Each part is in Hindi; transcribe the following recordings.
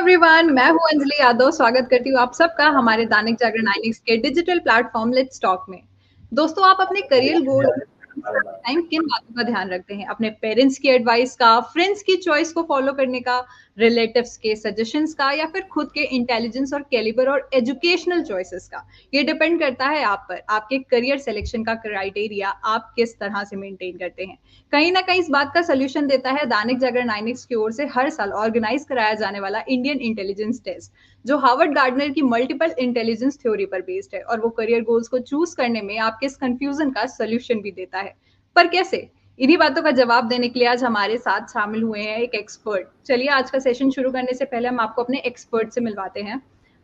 एवरीवन, मैं हूं अंजलि यादव। स्वागत करती हूँ आप सबका हमारे दैनिक जागरण 9X के डिजिटल प्लेटफॉर्म लेट्स टॉक में। दोस्तों, आप अपने करियर गोल टाइम किन बातों का ध्यान रखते हैं? अपने पेरेंट्स की एडवाइस का, फ्रेंड्स की चॉइस को फॉलो करने का, रिलेटिव्स के सजेशंस का, या फिर खुद के इंटेलिजेंस और कैलिबर और एजुकेशनल चॉइसेस का? ये डिपेंड करता है आप पर। आपके करियर सिलेक्शन का क्राइटेरिया आप किस तरह से मेंटेन करते हैं। कहीं ना कहीं इस बात का सोल्यूशन देता है दैनिक जागरण 9X की ओर से हर साल ऑर्गेनाइज कराया जाने वाला इंडियन इंटेलिजेंस टेस्ट, जो हार्वर्ड गार्डनर की मल्टीपल इंटेलिजेंस थ्योरी पर बेस्ड है, और वो करियर गोल्स को चूज करने में आपके इस कंफ्यूजन का सोल्यूशन भी देता है। पर कैसे? इन्हीं बातों का जवाब देने के लिए आज हमारे साथ शामिल हुए हैं एक एक्सपर्ट। चलिए, आज का सेशन शुरू करने से पहले हम आपको अपने एक्सपर्ट से मिलवाते हैं।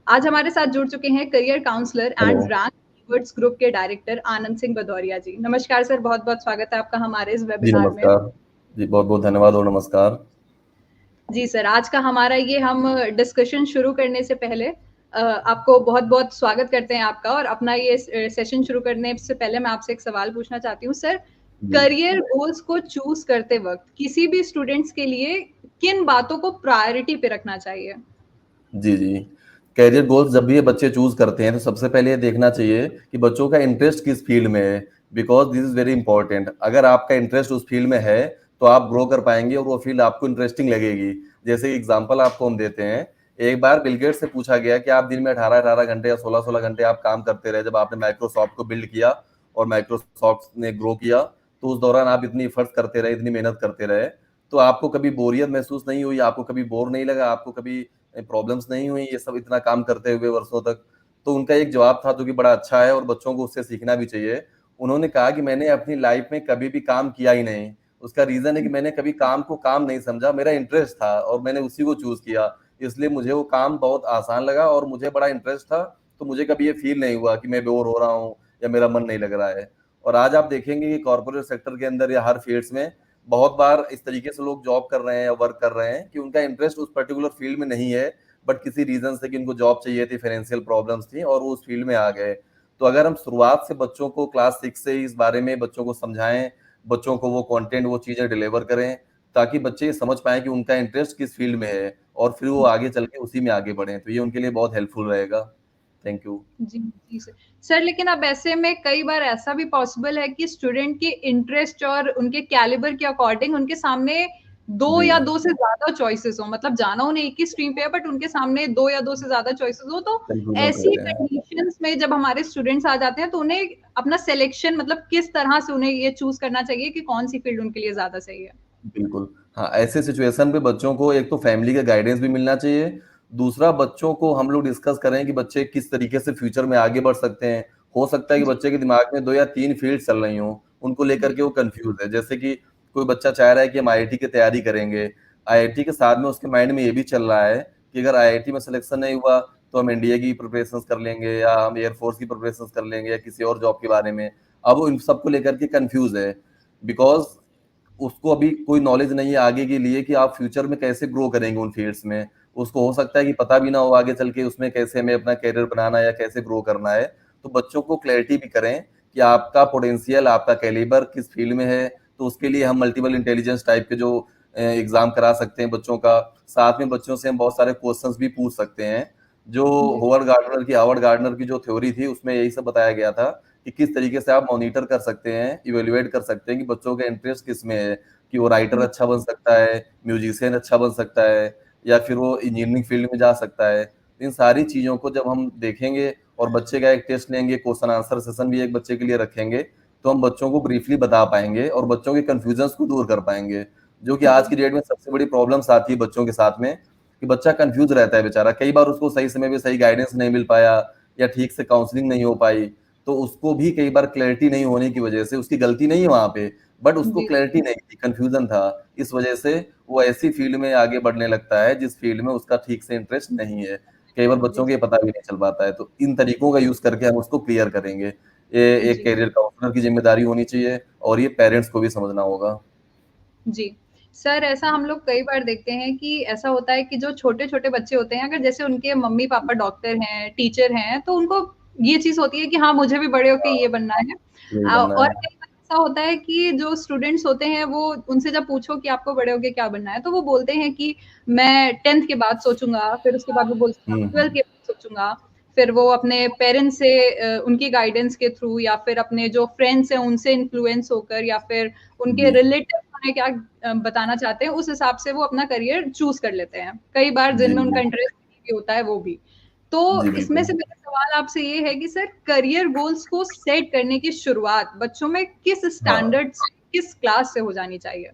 आज हमारे साथ जुड़ चुके हैं career counsellor hello. And rank keywords group के डायरेक्टर आनंद सिंह भदौरिया जी। नमस्कार सर, बहुत बहुत स्वागत है आपका हमारे इस जी वेबिनार में। नमस्कार। जी बहुत बहुत धन्यवाद और नमस्कार। जी सर, आज का हमारा ये हम डिस्कशन शुरू करने से पहले आपको बहुत बहुत स्वागत करते हैं आपका। और अपना ये सेशन शुरू करने से पहले मैं आपसे एक सवाल पूछना चाहती हूँ सर। जी करियर गोल्स को चूज करते वक्त किसी भी स्टूडेंट्स के लिए किन बातों को प्रायोरिटी पे रखना चाहिए? जी जी कैरियर गोल्स जब भी ये बच्चे चूज करते हैं तो सबसे पहले ये देखना चाहिए कि बच्चों का इंटरेस्ट किस फील्ड में है, because this is very important. अगर आपका इंटरेस्ट उस फील्ड में है तो आप ग्रो कर पाएंगे और वो फील्ड आपको इंटरेस्टिंग लगेगी। जैसे एग्जांपल आपको हम देते हैं, एक बार बिल गेट्स से पूछा गया कि आप दिन में 18-18 घंटे या 16-16 घंटे आप काम करते रहे जब आपने माइक्रोसॉफ्ट को बिल्ड किया और माइक्रोसॉफ्ट ने ग्रो किया, तो उस दौरान आप इतनी एफर्ट्स करते रहे, इतनी मेहनत करते रहे, तो आपको कभी बोरियत महसूस नहीं हुई? आपको कभी बोर नहीं लगा? आपको कभी प्रॉब्लम्स नहीं हुई ये सब इतना काम करते हुए वर्षों तक? तो उनका एक जवाब था जो कि बड़ा अच्छा है और बच्चों को उससे सीखना भी चाहिए। उन्होंने कहा कि मैंने अपनी लाइफ में कभी भी काम किया ही नहीं। उसका रीजन है कि मैंने कभी काम को काम नहीं समझा, मेरा इंटरेस्ट था और मैंने उसी को चूज किया, इसलिए मुझे वो काम बहुत आसान लगा और मुझे बड़ा इंटरेस्ट था। तो मुझे कभी ये फील नहीं हुआ कि मैं बोर हो रहा हूँ या मेरा मन नहीं लग रहा है। और आज आप देखेंगे कि कॉर्पोरेट सेक्टर के अंदर या हर फील्ड्स में बहुत बार इस तरीके से लोग जॉब कर रहे हैं या वर्क कर रहे हैं कि उनका इंटरेस्ट उस पर्टिकुलर फील्ड में नहीं है, बट किसी रीजन से कि उनको जॉब चाहिए थी, फाइनेंशियल प्रॉब्लम्स थी और वो उस फील्ड में आ गए। तो अगर हम शुरुआत से बच्चों को क्लास 6 से ही इस बारे में बच्चों को समझाएं, बच्चों को वो कंटेंट वो चीजें डिलीवर करें, ताकि बच्चे समझ पाए कि उनका इंटरेस्ट किस फील्ड में है और फिर वो आगे चल के उसी में आगे बढ़े, तो ये उनके लिए बहुत हेल्पफुल रहेगा। Thank you. जी जी सर। सर, लेकिन अब ऐसे में कई बार ऐसा भी पॉसिबल है कि स्टूडेंट के इंटरेस्ट और उनके कैलिबर के अकॉर्डिंग उनके सामने दो जी या दो से ज्यादा चॉइसेस हो। मतलब जाना उन्हें एक ही स्ट्रीम पे है, बट उनके सामने दो या दो से ज्यादा चॉइसेस हो। तो कंफ्यूजन ऐसी करते हैं। कंडीशंस में जब हमारे स्टूडेंट्स आ जाते हैं तो उन्हें अपना सिलेक्शन मतलब किस तरह से उन्हें ये चूज करना चाहिए कि कौन सी फील्ड उनके लिए ज्यादा सही है? बिल्कुल। हाँ, ऐसे सिचुएशन पे बच्चों को एक तो फैमिली का गाइडेंस भी मिलना चाहिए। दूसरा, बच्चों को हम लोग डिस्कस करें कि बच्चे किस तरीके से फ्यूचर में आगे बढ़ सकते हैं। हो सकता है कि जी बच्चे के दिमाग में 2 या 3 फील्ड चल रही हों, उनको लेकर जी के वो कंफ्यूज है। जैसे कि कोई बच्चा चाह रहा है कि हम आईआईटी की तैयारी करेंगे। आईआईटी के साथ में उसके माइंड में ये भी चल रहा है कि अगर आईआईटी में सिलेक्शन नहीं हुआ तो हम एनडीए की प्रिपरेशंस कर लेंगे या हम एयरफोर्स की प्रिपरेशंस कर लेंगे या किसी और जॉब के बारे में। अब वो इन सबको लेकर के कंफ्यूज है, बिकॉज उसको अभी कोई नॉलेज नहीं है आगे के लिए कि आप फ्यूचर में कैसे ग्रो करेंगे उन फील्ड्स में। उसको हो सकता है कि पता भी ना हो आगे चल के उसमें कैसे हमें अपना करियर बनाना है या कैसे ग्रो करना है। तो बच्चों को क्लैरिटी भी करें कि आपका पोटेंशियल, आपका कैलिबर किस फील्ड में है। तो उसके लिए हम मल्टीपल इंटेलिजेंस टाइप के जो एग्जाम करा सकते हैं बच्चों का। साथ में बच्चों से हम बहुत सारे क्वेश्चंस भी पूछ सकते हैं। जो जी हार्वर्ड गार्डनर की जो थ्योरी थी उसमें यही सब बताया गया था कि किस तरीके से आप मॉनिटर कर सकते हैं, इवेल्युएट कर सकते हैं कि बच्चों का इंटरेस्ट किस में है, कि वो राइटर अच्छा बन सकता है, म्यूजिशियन अच्छा बन सकता है, या फिर वो इंजीनियरिंग फील्ड में जा सकता है। इन सारी चीजों को जब हम देखेंगे और बच्चे का एक टेस्ट लेंगे, क्वेश्चन आंसर सेशन भी एक बच्चे के लिए रखेंगे, तो हम बच्चों को ब्रीफली बता पाएंगे और बच्चों के कंफ्यूजन को दूर कर पाएंगे। जो कि आज जी की डेट में सबसे बड़ी प्रॉब्लम्स आती है बच्चों के साथ में, कि बच्चा कंफ्यूज रहता है बेचारा। कई बार उसको सही समय पे सही गाइडेंस नहीं मिल पाया या ठीक से काउंसलिंग नहीं हो पाई, तो उसको भी कई बार क्लैरिटी नहीं होने की वजह से, उसकी गलती नहीं है वहां पे, बट उसको जी क्लैरिटी नहीं थी, कंफ्यूजन था। इस वजह से वो ऐसी फील्ड में आगे बढ़ने लगता है जिस फील्ड में उसका ठीक से इंटरेस्ट नहीं है। कई बार जी बच्चों को ये पता भी नहीं चल पाता है। तो इन तरीकों का यूज करके हम उसको क्लियर करेंगे। ये एक जी कैरियर काउंसलर की जिम्मेदारी होनी चाहिए और ये पेरेंट्स को भी समझना होगा। जी। सर, ऐसा हम लोग कई बार देखते हैं कि ऐसा होता है कि जो छोटे-छोटे बच्चे होते हैं, अगर जैसे उनके मम्मी-पापा डॉक्टर हैं, टीचर हैं, तो उनको ये चीज़ होती है कि हाँ, मुझे भी बड़े होके हाँ, ये बनना है। यही बनना और है। ऐसा होता है कि जो स्टूडेंट्स होते हैं वो उनसे जब पूछो कि आपको बड़े होके क्या बनना है, तो वो बोलते हैं कि मैं 10th के बाद सोचूंगा, फिर उसके बाद वो बोलते हैं 12th के बाद सोचूंगा, फिर वो अपने पेरेंट्स से उनकी गाइडेंस के थ्रू या फिर अपने जो फ्रेंड्स हैं उनसे इन्फ्लुएंस होकर या फिर उनके जी रिलेटिव उन्हें क्या बताना चाहते हैं उस हिसाब से वो अपना करियर चूज कर लेते हैं, कई बार जी जिनमें उनका जी इंटरेस्ट भी होता है वो भी। तो जी इसमें बिल्कुल। से मेरा सवाल आपसे ये है कि सर करियर गोल्स को सेट करने की शुरुआत बच्चों में किस हाँ स्टैंडर्ड से, किस क्लास से हो जानी चाहिए?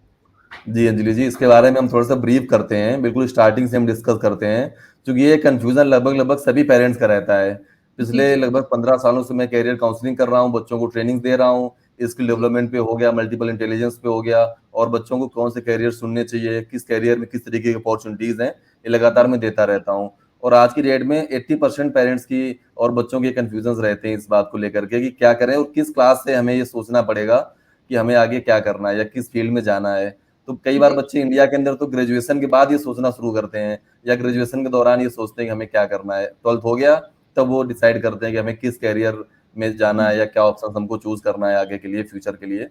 जी अंजलि जी, इसके बारे में हम थोड़ा सा ब्रीफ करते हैं, बिल्कुल स्टार्टिंग से हम डिस्कस करते हैं, क्योंकि ये कंफ्यूजन लगभग लगभग सभी पेरेंट्स का रहता है। जी पिछले जी लगभग 15 सालों से मैं कैरियर काउंसलिंग कर रहा हूँ, बच्चों को ट्रेनिंग दे रहा हूँ, स्किल जी डेवलपमेंट पे हो गया, मल्टीपल इंटेलिजेंस पे हो गया, और बच्चों को कौन से कैरियर चुनने चाहिए, किस कैरियर में किस तरीके की अपॉर्चुनिटीज हैं, ये लगातार जी मैं देता रहता हूँ। और आज की डेट में 80% पेरेंट्स की और बच्चों के कंफ्यूजन रहते हैं इस बात को लेकर के कि क्या करें और किस क्लास से हमें ये सोचना पड़ेगा कि हमें आगे क्या करना है या किस फील्ड में जाना है। तो कई बार जी बच्चे इंडिया के अंदर तो ग्रेजुएशन के बाद ये सोचना शुरू करते हैं, या ग्रेजुएशन के दौरान ये सोचते हैं कि हमें क्या करना है, 12th हो गया तब वो डिसाइड करते हैं कि हमें किस कैरियर में जाना है या क्या ऑप्शन हमको चूज करना है आगे के लिए, फ्यूचर के लिए।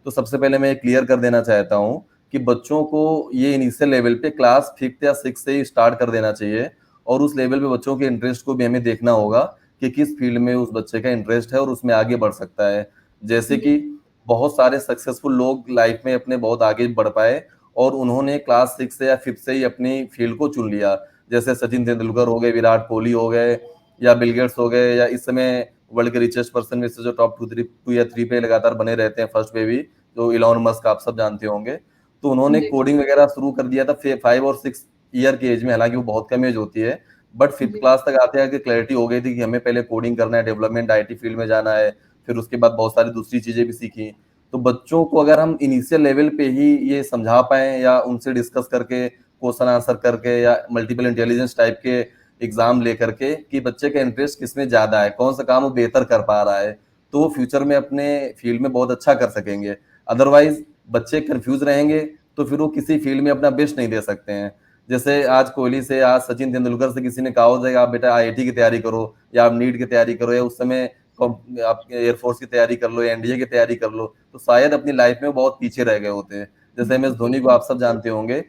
तो सबसे पहले मैं क्लियर कर देना चाहता हूँ कि बच्चों को ये इनिशियल लेवल पे क्लास 5th या 6th से ही स्टार्ट कर देना चाहिए, और उस लेवल पे बच्चों के इंटरेस्ट को भी हमें देखना होगा कि किस फील्ड में उस बच्चे का इंटरेस्ट है और उसमें आगे बढ़ सकता है। जैसे जी कि बहुत सारे सक्सेसफुल लोग लाइफ में अपने बहुत आगे बढ़ पाए और उन्होंने क्लास 6 से या 5th से ही अपनी फील्ड को चुन लिया। जैसे सचिन तेंदुलकर हो गए, विराट कोहली हो गए, या बिल गेट्स हो गए, या इस समय वर्ल्ड के रिचेस्ट पर्सन में से जो टॉप 2 या 3 पे लगातार बने रहते हैं, फर्स्ट पे भी, जो इलॉन मस्क, आप सब जानते होंगे। तो उन्होंने जी कोडिंग वगैरह शुरू कर दिया था 5 और 6 ईयर की एज में, हालांकि वो बहुत कम एज होती है, बट 5th जी क्लास तक आते आते क्लैरिटी हो गई थी कि हमें पहले कोडिंग करना है, डेवलपमेंट आईटी फील्ड में जाना है। फिर उसके बाद बहुत सारी दूसरी चीजें भी सीखी। तो बच्चों को अगर हम इनिशियल लेवल पे ही ये समझा पाए या उनसे डिस्कस करके, क्वेश्चन आंसर करके, या मल्टीपल इंटेलिजेंस टाइप के एग्जाम लेकर के कि बच्चे का इंटरेस्ट किसमें ज्यादा है, कौन सा काम वो बेहतर कर पा रहा है, तो वो फ्यूचर में अपने फील्ड में बहुत अच्छा कर सकेंगे। अदरवाइज बच्चे कंफ्यूज रहेंगे तो फिर वो किसी फील्ड में अपना बेस्ट नहीं दे सकते हैं। जैसे आज कोहली से, आज सचिन तेंदुलकर से किसी ने कहा हो जाएगा आप बेटा आईआईटी की तैयारी करो, या आप नीट की तैयारी करो, या उस समय आप एयरफोर्स की तैयारी कर लो या एनडीए की तैयारी कर लो, तो शायद अपनी लाइफ में बहुत पीछे रह गए होते हैं। जैसे एम एस जी धोनी को आप सब जानते होंगे,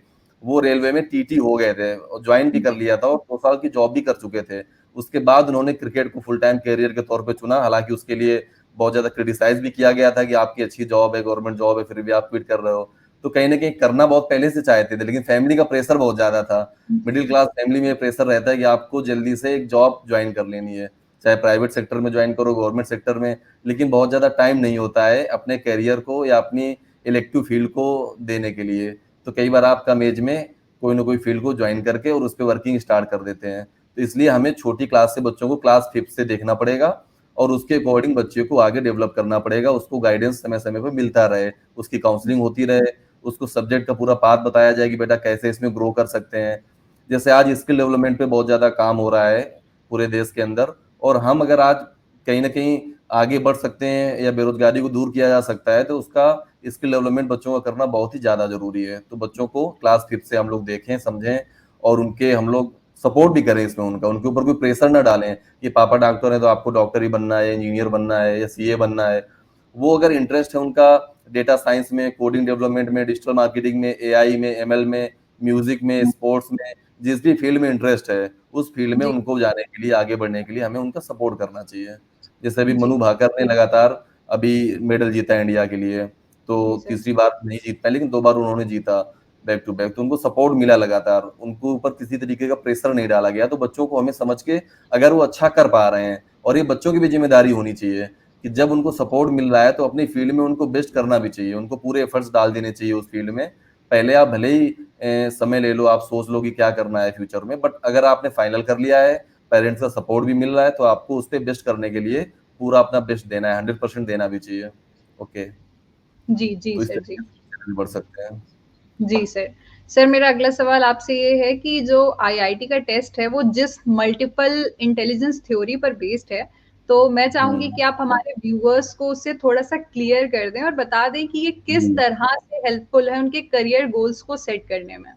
वो रेलवे में टीटी हो गए थे और ज्वाइन भी कर जी लिया था और 2 साल की जॉब भी कर चुके थे। उसके बाद उन्होंने क्रिकेट को फुल टाइम कैरियर के तौर पे चुना, हालांकि उसके लिए बहुत ज्यादा क्रिटिसाइज भी किया गया था कि आपकी अच्छी जॉब है, गवर्नमेंट जॉब है, फिर भी आप क्विट कर रहे हो। तो कहीं ना कहीं करना बहुत पहले से चाहते थे, लेकिन फैमिली का प्रेशर बहुत ज्यादा था। मिडिल क्लास फैमिली में प्रेशर रहता है कि आपको जल्दी से एक जॉब ज्वाइन कर लेनी है, चाहे प्राइवेट सेक्टर में ज्वाइन करो, गवर्नमेंट सेक्टर में, लेकिन बहुत ज्यादा टाइम नहीं होता है अपने करियर को या अपनी इलेक्टिव फील्ड को देने के लिए। तो कई बार आप कम एज में कोई ना कोई फील्ड को ज्वाइन करके और उस पर वर्किंग स्टार्ट कर देते हैं। तो इसलिए हमें छोटी क्लास से बच्चों को क्लास 5th से देखना पड़ेगा, और उसके अकॉर्डिंग बच्चे को आगे डेवलप करना पड़ेगा, उसको गाइडेंस समय समय पर मिलता रहे, उसकी काउंसलिंग होती रहे, उसको सब्जेक्ट का पूरा पाथ बताया जाए कि बेटा कैसे इसमें ग्रो कर सकते हैं। जैसे आज स्किल डेवलपमेंट पे बहुत ज्यादा काम हो रहा है पूरे देश के अंदर, और हम अगर आज कहीं ना कहीं आगे बढ़ सकते हैं या बेरोजगारी को दूर किया जा सकता है, तो उसका स्किल डेवलपमेंट बच्चों का करना बहुत ही ज्यादा जरूरी है। तो बच्चों को क्लास 5th से हम लोग देखें, समझें, और उनके हम लोग सपोर्ट भी करें इसमें, उनका उनके ऊपर कोई प्रेशर ना डालें कि पापा डॉक्टर है तो आपको डॉक्टर ही बनना है, इंजीनियर बनना है, या सीए बनना है। वो अगर इंटरेस्ट है उनका डेटा साइंस में, कोडिंग डेवलपमेंट में, डिजिटल मार्केटिंग में, एआई में, एमएल में, म्यूजिक में, स्पोर्ट्स में, जिस भी फील्ड में इंटरेस्ट है, उस फील्ड में जी उनको जाने के लिए, आगे बढ़ने के लिए हमें उनका सपोर्ट करना चाहिए। जैसे अभी जी मनु भाकर ने लगातार अभी मेडल जीता है इंडिया के लिए, तो जी सर। तीसरी बार नहीं जीत पाए, लेकिन 2 बार उन्होंने जीता बैक टू बैक। तो उनको सपोर्ट मिला लगातार, उनको ऊपर किसी तरीके का प्रेशर नहीं डाला गया। तो बच्चों को हमें समझ के, अगर वो अच्छा कर पा रहे हैं, और ये बच्चों की भी जिम्मेदारी होनी चाहिए कि जब उनको सपोर्ट मिल रहा है तो अपनी फील्ड में उनको बेस्ट करना भी चाहिए, उनको पूरे एफर्ट्स डाल देने चाहिए उस फील्ड में। पहले आप भले ही समय ले लो, आप सोच लो कि क्या करना है फ्यूचर में, बट अगर आपने फाइनल कर लिया है, पेरेंट्स का सपोर्ट भी मिल रहा है, तो आपको उस पर बेस्ट करने के लिए पूरा अपना बेस्ट देना है, 100% देना भी चाहिए। ओके, जी जी तो इस सर। जी तरीके से बढ़ सकते हैं। जी सर। सर मेरा अगला सवाल आपसे ये है कि जो आईआईटी का टेस्ट है वो जिस मल्टीपल इंटेलिजेंस थ्योरी पर बेस्ड है, तो मैं चाहूंगी कि आप हमारे व्यूअर्स को उससे थोड़ा सा क्लियर कर दें और बता दें कि ये किस जी तरह से हेल्पफुल है उनके करियर गोल्स को सेट करने में।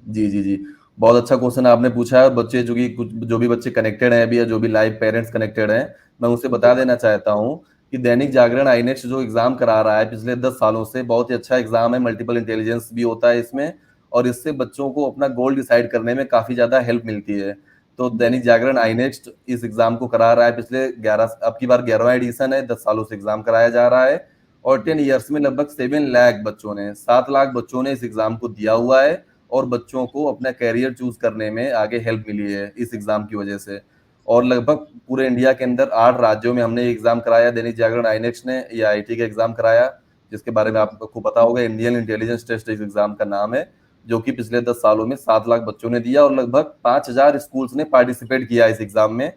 जी जी जी, बहुत अच्छा क्वेश्चन आपने पूछा है। बच्चे जो भी बच्चे कनेक्टेड हैं अभी, या जो भी लाइव पेरेंट्स कनेक्टेड हैं, मैं उनसे जी बता देना चाहता हूँ कि दैनिक जागरण आईनेक्स्ट जो एग्जाम करा रहा है पिछले 10 सालों से, बहुत ही अच्छा एग्जाम है, मल्टीपल इंटेलिजेंस भी होता है इसमें, और इससे बच्चों को अपना गोल डिसाइड करने में काफी ज्यादा हेल्प मिलती है। तो दैनिक जागरण आईनेक्स्ट इस एग्जाम को करा रहा है पिछले 11, अब की बार 11वां एडिशन है, 10 सालों से एग्जाम कराया जा रहा है, और 10 ईयर्स में लगभग 7 लाख बच्चों ने, 7 लाख बच्चों ने इस एग्जाम को दिया हुआ है, और बच्चों को अपना कैरियर चूज करने में आगे हेल्प मिली है इस एग्जाम की वजह से। और लगभग पूरे इंडिया के अंदर 8 राज्यों में हमने एग्जाम कराया, दैनिक जागरण आईनेक्स ने ये आईटी का एग्जाम कराया, जिसके बारे में आपको पता होगा, इंडियन इंटेलिजेंस टेस्ट इस एग्जाम का नाम है, जो कि पिछले 10 सालों में 7 लाख बच्चों ने दिया, और लगभग 5,000 स्कूल्स ने पार्टिसिपेट किया इस एग्जाम में,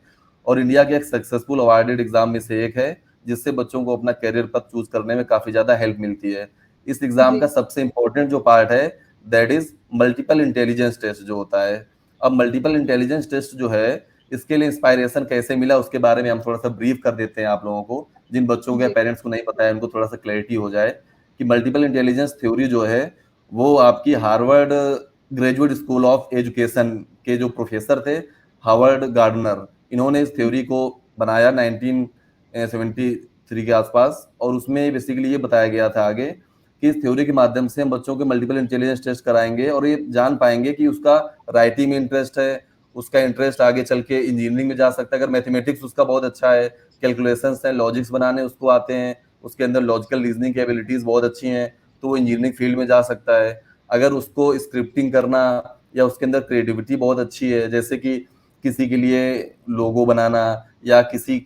और इंडिया के एक सक्सेसफुल अवार्डेड एग्जाम में से एक है, जिससे बच्चों को अपना कैरियर पथ चूज करने में काफी ज्यादा हेल्प मिलती है। इस एग्जाम का सबसे इंपॉर्टेंट जो पार्ट है that is multiple intelligence test जो होता है। अब मल्टीपल इंटेलिजेंस टेस्ट जो है, इसके लिए इंस्पायरेशन कैसे मिला उसके बारे में हम थोड़ा सा ब्रीफ कर देते हैं आप लोगों को, जिन बच्चों के पेरेंट्स को नहीं पता है उनको थोड़ा सा क्लैरिटी हो जाए कि मल्टीपल इंटेलिजेंस थ्योरी जो है वो आपकी Harvard graduate school of education के जो प्रोफेसर थे हार्वर्ड गार्डनर, इन्होंने इस थ्योरी को बनाया 1973 के आसपास, और उसमें बेसिकली ये बताया गया था आगे कि इस थ्योरी के माध्यम से हम बच्चों के मल्टीपल इंटेलिजेंस टेस्ट कराएंगे और ये जान पाएंगे कि उसका राइटिंग में इंटरेस्ट है, उसका इंटरेस्ट आगे चल के इंजीनियरिंग में जा सकता है, अगर मैथमेटिक्स उसका बहुत अच्छा है, कैलकुलेशंस हैं, लॉजिक्स बनाने उसको आते हैं, उसके अंदर लॉजिकल रीजनिंग की एबिलिटीज बहुत अच्छी हैं, तो वो इंजीनियरिंग फील्ड में जा सकता है। अगर उसको स्क्रिप्टिंग करना या उसके अंदर क्रिएटिविटी बहुत अच्छी है, जैसे कि किसी के लिए लोगो बनाना या किसी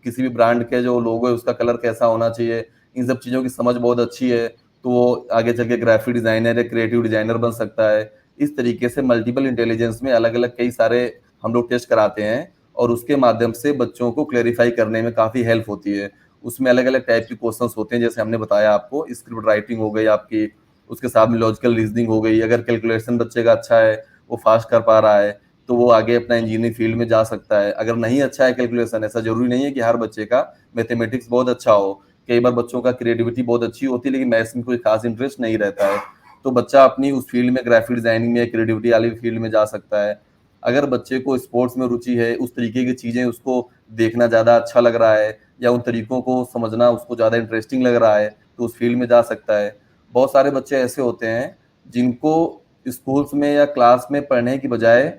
भी ब्रांड के जो लोगो है उसका कलर कैसा होना चाहिए, इन सब चीज़ों की समझ बहुत अच्छी है, तो वो आगे चल के ग्राफिक डिजाइनर या क्रिएटिव डिजाइनर बन सकता है। इस तरीके से मल्टीपल इंटेलिजेंस में अलग अलग कई सारे हम लोग टेस्ट कराते हैं, और उसके माध्यम से बच्चों को क्लेरिफाई करने में काफ़ी हेल्प होती है। उसमें अलग अलग टाइप के क्वेश्चंस होते हैं, जैसे हमने बताया आपको, स्क्रिप्ट राइटिंग हो गई आपकी, उसके साथ में लॉजिकल रीजनिंग हो गई, अगर कैलकुलेशन बच्चे का अच्छा है, वो फास्ट कर पा रहा है, तो वो आगे अपना इंजीनियरिंग फील्ड में जा सकता है। अगर नहीं अच्छा है कैलकुलेशन, ऐसा जरूरी नहीं है कि हर बच्चे का मैथमेटिक्स बहुत अच्छा हो, कई बार बच्चों का क्रिएटिविटी बहुत अच्छी होती है लेकिन मैथ्स में कोई खास इंटरेस्ट नहीं रहता है, तो बच्चा अपनी उस फील्ड में ग्राफिक डिजाइनिंग में क्रिएटिविटी वाली फील्ड में जा सकता है। अगर बच्चे को स्पोर्ट्स में रुचि है, उस तरीके की चीजें उसको देखना ज्यादा अच्छा लग रहा है या उन तरीकों को समझना उसको ज्यादा इंटरेस्टिंग लग रहा है, तो उस फील्ड में जा सकता है। बहुत सारे बच्चे ऐसे होते हैं जिनको स्कूल्स में या क्लास में पढ़ने की बजाय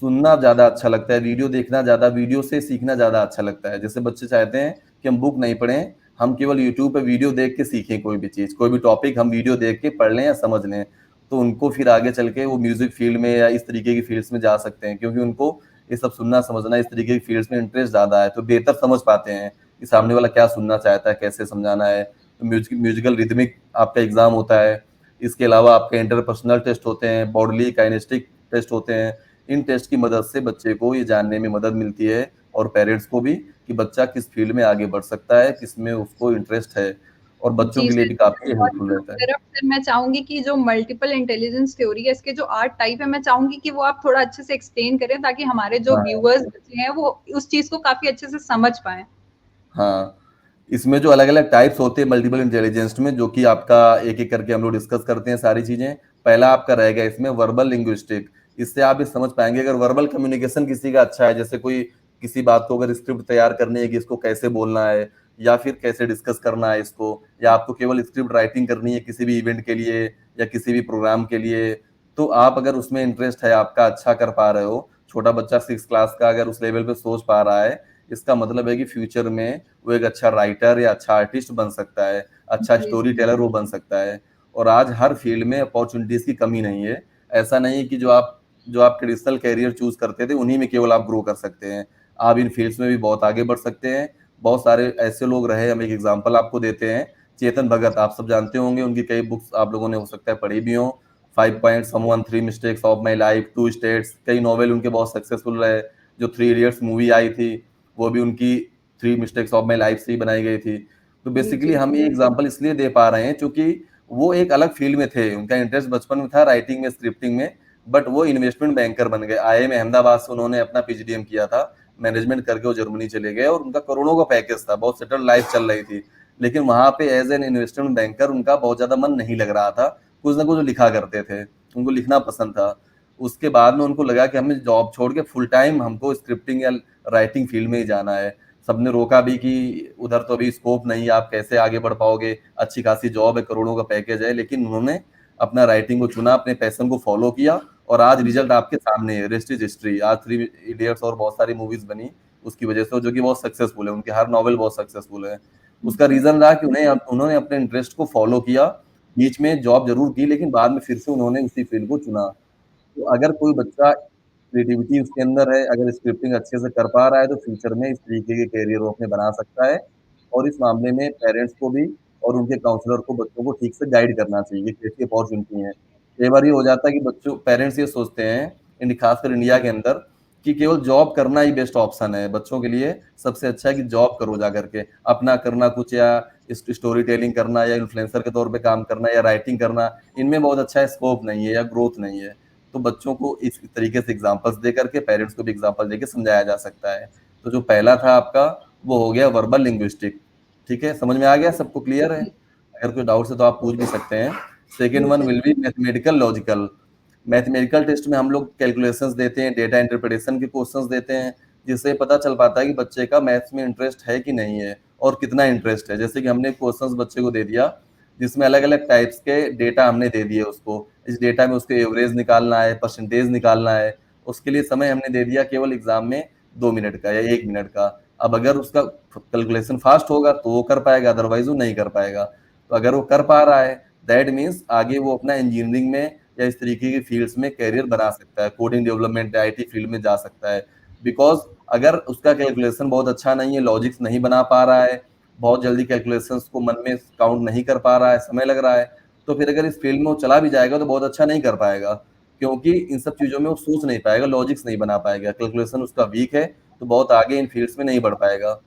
सुनना ज्यादा अच्छा लगता है, वीडियो देखना ज्यादा, वीडियो से सीखना ज्यादा अच्छा लगता है। जैसे बच्चे चाहते हैं कि हम बुक नहीं पढ़ें, हम केवल यूट्यूब पे वीडियो देख के सीखें, कोई भी चीज, कोई भी टॉपिक हम वीडियो देख के पढ़ लें या समझ लें, तो उनको फिर आगे चल के वो म्यूजिक फील्ड में या इस तरीके की फील्ड्स में जा सकते हैं, क्योंकि उनको ये सब सुनना समझना इस तरीके की फील्ड्स में इंटरेस्ट ज्यादा है, तो बेहतर समझ पाते हैं कि सामने वाला क्या सुनना चाहता है, कैसे समझाना है। तो म्यूजिकल रिदमिक आपका एग्जाम होता है, इसके अलावा आपके इंटरपर्सनल टेस्ट होते हैं, बॉडली काइनेस्टिक टेस्ट होते हैं। इन टेस्ट की मदद से बच्चे को ये जानने में मदद मिलती है, और पेरेंट्स को भी, कि बच्चा किस फील्ड में आगे बढ़ सकता है, किसमें उसको इंटरेस्ट है, और बच्चों जी के लिए सर, भी काफी हेल्पफुल रहता है। सर मैं चाहूंगी कि जो मल्टीपल इंटेलिजेंस थ्योरी है, इसके जो 8 टाइप है, मैं चाहूंगी कि वो आप थोड़ा अच्छे से एक्सप्लेन करें ताकि हमारे जो हाँ व्यूअर्स बच्चे हैं वो उस चीज को काफी अच्छे से समझ पाए। हाँ, इसमें जो अलग अलग टाइप्स होते हैं मल्टीपल इंटेलिजेंस में, जो कि आपका एक एक करके हम लोग डिस्कस करते हैं सारी चीजें। पहला आपका रहेगा इसमें वर्बल लिंग्विस्टिक। इससे आप ये समझ पाएंगे अगर वर्बल कम्युनिकेशन किसी का अच्छा है, जैसे कोई किसी बात को अगर स्क्रिप्ट तैयार करनी है कि इसको कैसे बोलना है या फिर कैसे डिस्कस करना है इसको, या आपको केवल स्क्रिप्ट राइटिंग करनी है किसी भी इवेंट के लिए या किसी भी प्रोग्राम के लिए, तो आप अगर उसमें इंटरेस्ट है आपका, अच्छा कर पा रहे हो, छोटा बच्चा 6 क्लास का अगर उस लेवल पे सोच पा रहा है, इसका मतलब है कि फ्यूचर में वो एक अच्छा राइटर या अच्छा आर्टिस्ट बन सकता है, अच्छा जी स्टोरी टेलर वो बन सकता है। और आज हर फील्ड में अपॉर्चुनिटीज की कमी नहीं है। ऐसा नहीं है कि जो आप ट्रेडिशनल कैरियर चूज करते थे उन्हीं में केवल आप ग्रो कर सकते हैं, आप इन फील्ड्स में भी बहुत आगे बढ़ सकते हैं। बहुत सारे ऐसे लोग रहे, हम एक एग्जांपल आपको देते हैं, चेतन भगत, आप सब जानते होंगे, उनकी कई बुक्स आप लोगों ने हो सकता है पढ़ी भी हो, 5 point someone, 3 mistakes of my life, 2 states, कई नॉवेल उनके बहुत सक्सेसफुल रहे। जो 3 इडियट्स मूवी आई थी वो भी उनकी 3 मिस्टेक्स ऑफ माई लाइफ से ही बनाई गई थी। तो बेसिकली जी हम ये एग्जांपल इसलिए दे पा रहे हैं क्योंकि वो एक अलग फील्ड में थे, उनका इंटरेस्ट बचपन में था राइटिंग में, स्क्रिप्टिंग में, बट वो इन्वेस्टमेंट बैंकर बन गए। आईआईएम अहमदाबाद से उन्होंने अपना पीजीडीएम किया था, मैनेजमेंट करके वो जर्मनी चले गए, और उनका करोड़ों का पैकेज था, बहुत सेटल लाइफ चल रही थी, लेकिन वहां पे एज एन इन्वेस्टमेंट बैंकर उनका बहुत ज्यादा मन नहीं लग रहा था। कुछ ना कुछ लिखा करते थे, उनको लिखना पसंद था। उसके बाद में उनको लगा कि हमें जॉब छोड़ के फुल टाइम हमको स्क्रिप्टिंग या राइटिंग फील्ड में ही जाना है। सबने रोका भी कि उधर तो अभी स्कोप नहीं है, आप कैसे आगे बढ़ पाओगे, अच्छी खासी जॉब है, करोड़ों का पैकेज है, लेकिन उन्होंने अपना राइटिंग को चुना, अपने पैशन को फॉलो किया और आज जी। रिजल्ट आपके सामने है। Rest is history. आज 3 इडियट्स और बहुत सारी मूवीज बनी उसकी वजह से, जो कि बहुत सक्सेसफुल है, उनके हर नॉवेल बहुत सक्सेसफुल है। उसका जी। रीजन रहा कि उन्होंने अपने इंटरेस्ट को फॉलो किया, बीच में जॉब जरूर की, लेकिन बाद में फिर से उन्होंने उसी फील्ड को चुना। तो अगर कोई बच्चा क्रिएटिविटी उसके अंदर है, अगर स्क्रिप्टिंग अच्छे से कर पा रहा है, तो फ्यूचर में इस तरीके के करियर वो अपने बना सकता है। और इस मामले में पेरेंट्स को भी और उनके काउंसलर को बच्चों को ठीक से गाइड करना चाहिए कि कैसी अपॉर्चुनिटी है। कई बार ये हो जाता है कि बच्चों पेरेंट्स ये सोचते हैं, खासकर इंडिया के अंदर, कि केवल जॉब करना ही बेस्ट ऑप्शन है बच्चों के लिए। सबसे अच्छा है कि जॉब करो जा करके, अपना करना कुछ, या स्टोरी टेलिंग करना, या इन्फ्लुएंसर के तौर पे काम करना, या राइटिंग करना, इनमें बहुत अच्छा स्कोप नहीं है या ग्रोथ नहीं है। तो बच्चों को इस तरीके से एग्जांपल्स दे करके, पेरेंट्स को भी एग्जांपल देके समझाया जा सकता है। तो जो पहला था आपका, वो हो गया वर्बल लिंग्विस्टिक। ठीक है, समझ में आ गया, सबको क्लियर है? अगर कोई डाउट है तो आप पूछ भी सकते हैं। Second one will be mathematical logical. Mathematical test में हम लोग कैलकुलेशंस देते हैं, डेटा इंटरप्रिटेशन के क्वेश्चंस देते हैं, जिससे पता चल पाता है कि बच्चे का मैथ्स में इंटरेस्ट है कि नहीं है और कितना इंटरेस्ट है। जैसे कि हमने क्वेश्चंस बच्चे को दे दिया जिसमें अलग अलग टाइप्स के डेटा हमने दे दिए उसको, इस डेटा में उसके एवरेज निकालना है, परसेंटेज निकालना है, उसके लिए समय हमने दे दिया केवल एग्जाम में 2 मिनट का या 1 मिनट का। अब अगर उसका कैलकुलेशन फास्ट होगा तो वो कर पाएगा, अदरवाइज वो नहीं कर पाएगा। तो अगर वो कर पा रहा है, दैट मीन्स आगे वो अपना इंजीनियरिंग में या इस तरीके की फील्ड्स में करियर बना सकता है, कोडिंग डेवलपमेंट आईटी फील्ड में जा सकता है। बिकॉज अगर उसका कैलकुलेशन बहुत अच्छा नहीं है, लॉजिक्स नहीं बना पा रहा है, बहुत जल्दी कैलकुलेशंस को मन में काउंट नहीं कर पा रहा है, समय लग रहा है, तो फिर अगर इस फील्ड में वो चला भी जाएगा तो बहुत अच्छा नहीं कर पाएगा, क्योंकि इन सब चीजों में वो सोच नहीं पाएगा, लॉजिक्स नहीं बना पाएगा, कैलकुलेशन उसका वीक है, तो बहुत आगे इन फील्ड्स में नहीं बढ़ पाएगा।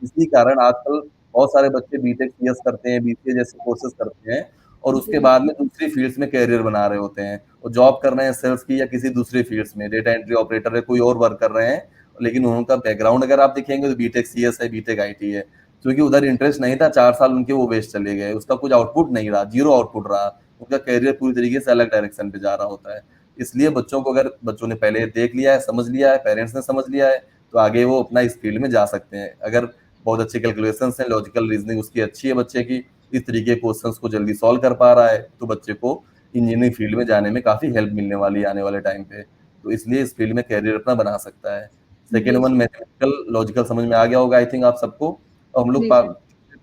इसी कारण आजकल बहुत सारे बच्चे बीटेक सीएस करते हैं, बीसीए जैसे कोर्सेज करते हैं, और उसके जी। बाद में दूसरी फील्ड्स में करियर बना रहे होते हैं, और जॉब कर रहे हैं सेल्स की या किसी दूसरी फील्ड्स में, डेटा एंट्री ऑपरेटर है, कोई और वर्क कर रहे हैं, लेकिन उनका बैकग्राउंड अगर आप देखेंगे तो बीटेक सीएस है, बीटेक आईटी है, क्योंकि उधर इंटरेस्ट नहीं था, 4 साल उनके वो वेस्ट चले गए, उसका कुछ आउटपुट नहीं रहा, जीरो आउटपुट रहा, उनका करियर पूरी तरीके से अलग डायरेक्शन पे जा रहा होता है। इसलिए बच्चों को, अगर बच्चों ने पहले देख लिया है, समझ लिया है, पेरेंट्स ने समझ लिया है, तो आगे वो अपना इस फील्ड में जा सकते हैं। अगर बहुत अच्छे कैलकुलेशंस हैं, लॉजिकल रीजनिंग उसकी अच्छी है बच्चे की, इस तरीके के क्वेश्चंस को जल्दी सॉल्व कर पा रहा है, तो बच्चे को इंजीनियरिंग फील्ड में जाने में काफी हेल्प मिलने वाली है आने वाले टाइम पे। तो इसलिए इस फील्ड में करियर अपना बना सकता है। सेकेंड जी वन सर। मैथमेटिकल लॉजिकल समझ में आ गया होगा आई थिंक आप सबको। अब हम लोग जी सर।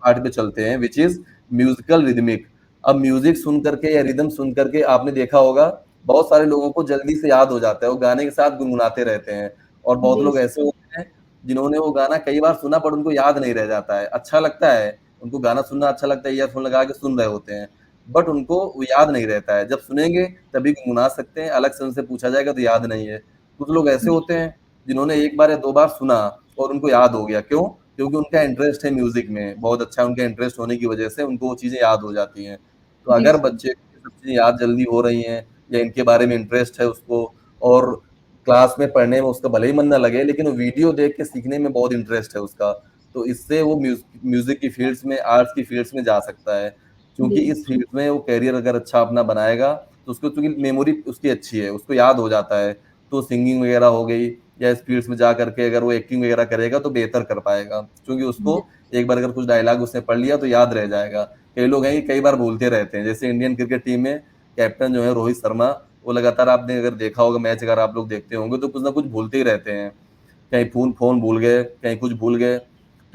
पार्ट पे चलते हैं, विच इज म्यूजिकल रिदमिक। अब म्यूजिक सुन करके या रिदम सुन करके आपने देखा होगा बहुत सारे लोगों को जल्दी से याद हो जाता है, वो गाने के साथ गुनगुनाते रहते हैं, और बहुत जी लोग सर। ऐसे होते हैं जिन्होंने वो गाना कई बार सुना पर उनको याद नहीं रह जाता है। अच्छा लगता है उनको, गाना सुनना अच्छा लगता है, ईयरफोन लगा के सुन रहे होते हैं, बट उनको वो याद नहीं रहता है। जब सुनेंगे तभी गुनगुना सकते हैं, अलग से उनसे पूछा जाएगा तो याद नहीं है। कुछ लोग ऐसे होते हैं जिन्होंने एक बार या 2 बार सुना और उनको याद हो गया, क्यों? क्योंकि उनका इंटरेस्ट है म्यूजिक में, बहुत अच्छा उनका इंटरेस्ट होने की वजह से उनको वो चीजें याद हो जाती हैं। तो जी अगर सर। बच्चे को ये सब चीजें याद जल्दी हो रही हैं, या इनके बारे में इंटरेस्ट है उसको, और क्लास में पढ़ने में उसका भले ही मन ना लगे, लेकिन वो वीडियो देख के सीखने में बहुत इंटरेस्ट है उसका, तो इससे वो म्यूजिक की फील्ड्स में, आर्ट्स की फील्ड्स में जा सकता है। क्योंकि जी। इस फील्ड में वो करियर अगर अच्छा अपना बनाएगा, तो उसको, क्योंकि मेमोरी उसकी अच्छी है, उसको याद हो जाता है, तो सिंगिंग वगैरह हो गई, या इस फील्ड्स में जा करके अगर वो एक्टिंग वगैरह करेगा तो बेहतर कर पाएगा, क्योंकि उसको जी। एक बार अगर कुछ डायलॉग उसने पढ़ लिया तो याद रह जाएगा। कई लोग हैं कि कई बार भूलते रहते हैं, जैसे इंडियन क्रिकेट टीम में कैप्टन जो है रोहित शर्मा, वो लगातार, आपने अगर देखा होगा मैच, अगर आप लोग देखते होंगे, तो कुछ ना कुछ भूलते ही रहते हैं, कहीं फोन फोन भूल गए, कहीं कुछ भूल गए।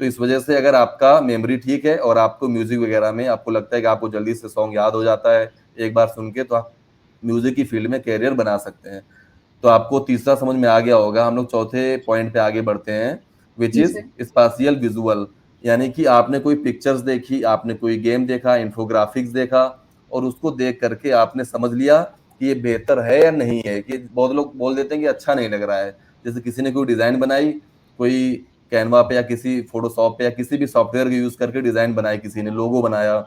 तो इस वजह से अगर आपका मेमोरी ठीक है और आपको म्यूजिक वगैरह में आपको लगता है कि आपको जल्दी से सॉन्ग याद हो जाता है एक बार सुन के, तो आप म्यूजिक की फील्ड में कैरियर बना सकते हैं। तो आपको तीसरा समझ में आ गया होगा। हम लोग चौथे पॉइंट पे आगे बढ़ते हैं, विच जी इज सर। Spatial visual. यानी कि आपने कोई पिक्चर्स देखी, आपने कोई गेम देखा, इंफोग्राफिक्स देखा, और उसको देख करके आपने समझ लिया कि ये बेहतर है या नहीं है। कि बहुत लोग बोल देते हैं कि अच्छा नहीं लग रहा है, जैसे किसी ने कोई डिजाइन बनाई, कोई कैनवा पे या किसी फोटोशॉप पे या किसी भी सॉफ्टवेयर का यूज करके डिजाइन बनाई, किसी ने लोगो बनाया,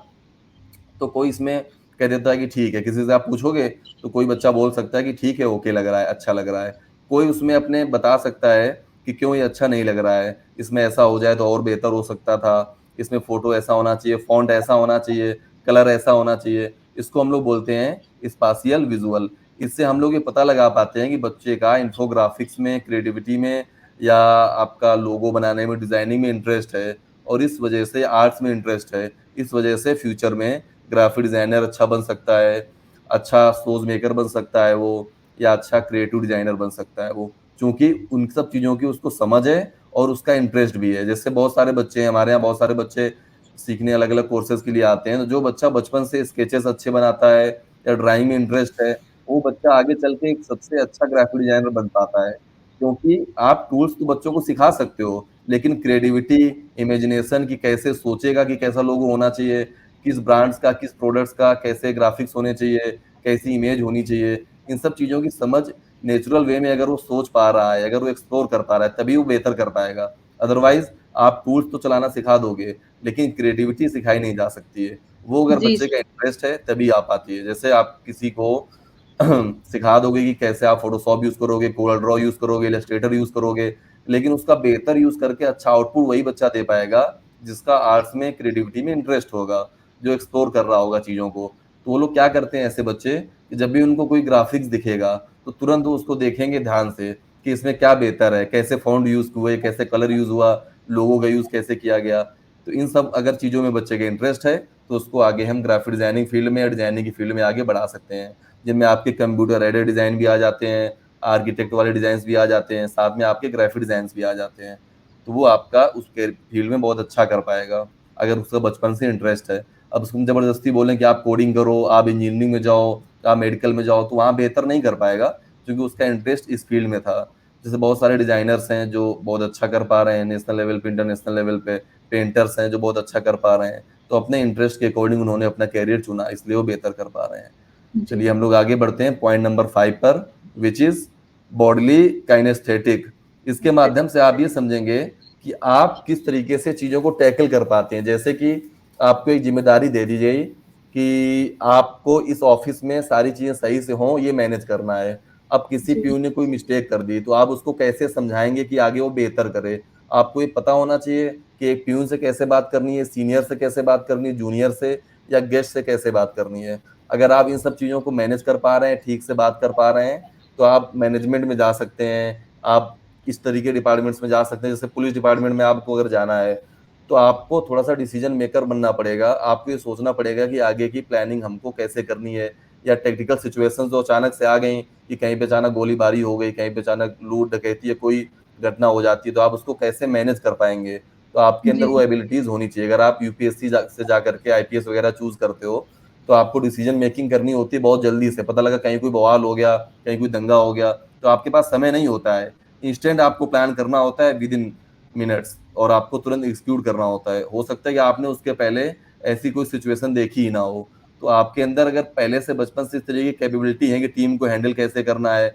तो कोई इसमें कह देता है कि ठीक है, किसी से आप पूछोगे तो कोई बच्चा बोल सकता है कि ठीक है, ओके लग रहा है, अच्छा लग रहा है। कोई उसमें अपने बता सकता है कि क्यों ये अच्छा नहीं लग रहा है, इसमें ऐसा हो जाए तो और बेहतर हो सकता था, इसमें फोटो ऐसा होना चाहिए, फॉन्ट ऐसा होना चाहिए, कलर ऐसा होना चाहिए। इसको हम लोग बोलते हैं स्पाशियल विजुअल। इससे हम लोग ये पता लगा पाते हैं कि बच्चे का इंफोग्राफिक्स में, क्रिएटिविटी में, या आपका लोगो बनाने में, डिजाइनिंग में इंटरेस्ट है और इस वजह से आर्ट्स में इंटरेस्ट है, इस वजह से फ्यूचर में ग्राफिक डिजाइनर अच्छा बन सकता है, अच्छा सोज मेकर बन सकता है वो, या अच्छा क्रिएटिव डिजाइनर बन सकता है वो, क्योंकि उन सब चीजों की उसको समझ है और उसका इंटरेस्ट भी है। जैसे बहुत सारे बच्चे हैं हमारे यहाँ, बहुत सारे बच्चे सीखने अलग अलग कोर्सेज के लिए आते हैं, तो जो बच्चा बचपन से स्केचेस अच्छे बनाता है या ड्राइंग में इंटरेस्ट है, वो बच्चा आगे चल के एक सबसे अच्छा ग्राफिक डिजाइनर बन पाता है। क्योंकि आप टूल्स तो बच्चों को सिखा सकते हो, लेकिन क्रिएटिविटी, इमेजिनेशन की कैसे सोचेगा कि कैसा लोगो होना चाहिए, किस ब्रांड्स का, किस प्रोडक्ट्स का कैसे ग्राफिक्स होने चाहिए, कैसी इमेज होनी चाहिए, इन सब चीजों की समझ नेचुरल वे में अगर वो सोच पा रहा है, अगर वो एक्सप्लोर कर पा रहा है, तभी वो बेहतर कर पाएगा। अदरवाइज आप टूल्स तो चलाना सिखा दोगे, लेकिन क्रिएटिविटी सिखाई नहीं जा सकती है। वो अगर जी बच्चे जी का इंटरेस्ट है तभी आ पाती है। जैसे आप किसी को सिखा दोगे कि कैसे आप फोटोशॉप यूज करोगे, कोरल ड्रॉ यूज करोगे, इलस्ट्रेटर यूज करोगे, लेकिन उसका बेहतर यूज करके अच्छा आउटपुट वही बच्चा दे पाएगा जिसका आर्ट्स में, क्रिएटिविटी में इंटरेस्ट होगा, जो एक्सप्लोर कर रहा होगा चीजों को। तो वो लोग क्या करते हैं ऐसे बच्चे, कि जब भी उनको कोई ग्राफिक्स दिखेगा तो तुरंत वो उसको देखेंगे ध्यान से कि इसमें क्या बेहतर है, कैसे फॉन्ट यूज हुए, कैसे कलर यूज हुआ, लोगो का यूज कैसे किया गया। तो इन सब अगर चीजों में बच्चे का इंटरेस्ट है तो उसको आगे हम ग्राफिक डिजाइनिंग फील्ड में या डिजाइनिंग की फील्ड में आगे बढ़ा सकते हैं, जिनमें आपके कंप्यूटर एडेड डिजाइन भी आ जाते हैं, आर्किटेक्ट वाले डिजाइन भी आ जाते हैं, साथ में आपके ग्राफिक डिजाइन भी आ जाते हैं। तो वो आपका उसके फील्ड में बहुत अच्छा कर पाएगा अगर उसका बचपन से इंटरेस्ट है। अब उसको जबरदस्ती बोलें कि आप कोडिंग करो, आप इंजीनियरिंग में जाओ, आप मेडिकल में जाओ, तो वहाँ बेहतर नहीं कर पाएगा, क्योंकि उसका इंटरेस्ट इस फील्ड में था। जैसे बहुत सारे डिजाइनर्स हैं जो बहुत अच्छा कर पा रहे हैं नेशनल लेवल पे, इंटरनेशनल लेवल पे, पेंटर्स हैं जो बहुत अच्छा कर पा रहे हैं, तो अपने इंटरेस्ट के अकॉर्डिंग उन्होंने अपना कैरियर चुना, इसलिए वो बेहतर कर पा रहे हैं। जी चलिए हम लोग आगे बढ़ते हैं पॉइंट नंबर 5 पर, विच इज बॉडली काइनेस्थेटिक। इसके माध्यम से आप ये समझेंगे कि आप किस तरीके से चीजों को टैकल कर पाते हैं। जैसे कि आपको एक जिम्मेदारी दे दी गई कि आपको इस ऑफिस में सारी चीजें सही से हों, ये मैनेज करना है। अब किसी जी प्यून ने कोई मिस्टेक कर दी तो आप उसको कैसे समझाएंगे कि आगे वो बेहतर करे। आपको ये पता होना चाहिए कि एक प्यून से कैसे बात करनी है, सीनियर से कैसे बात करनी है, जूनियर से या गेस्ट से कैसे बात करनी है। अगर आप इन सब चीजों को मैनेज कर पा रहे हैं, ठीक से बात कर पा रहे हैं, तो आप मैनेजमेंट में जा सकते हैं। आप इस तरीके डिपार्टमेंट्स में जा सकते हैं, जैसे पुलिस डिपार्टमेंट में आपको अगर जाना है तो आपको थोड़ा सा डिसीजन मेकर बनना पड़ेगा। आपको ये सोचना पड़ेगा कि आगे की प्लानिंग हमको कैसे करनी है, या टेक्निकल सिचुएशंस जो अचानक से आ गई कि कहीं पे अचानक गोलीबारी हो गई, कहीं पे अचानक लूट डकैती है, कोई घटना हो जाती है, तो आप उसको कैसे मैनेज कर पाएंगे। तो आपके अंदर जी वो एबिलिटीज होनी चाहिए। अगर आप यूपीएससी से जा करके आईपीएस वगैरह चूज करते हो, तो आपको डिसीजन मेकिंग करनी होती है बहुत जल्दी से। पता लगा कहीं कोई बवाल हो गया, कहीं कोई दंगा हो गया, तो आपके पास समय नहीं होता है। इंस्टेंट आपको प्लान करना होता है विद इन मिनट्स, और आपको तुरंत एग्जीक्यूट करना होता है। हो सकता है कि आपने उसके पहले ऐसी कोई सिचुएशन देखी ही ना हो। तो आपके अंदर अगर पहले से बचपन से इस तरह की कैपेबिलिटी है कि टीम को हैंडल कैसे करना है,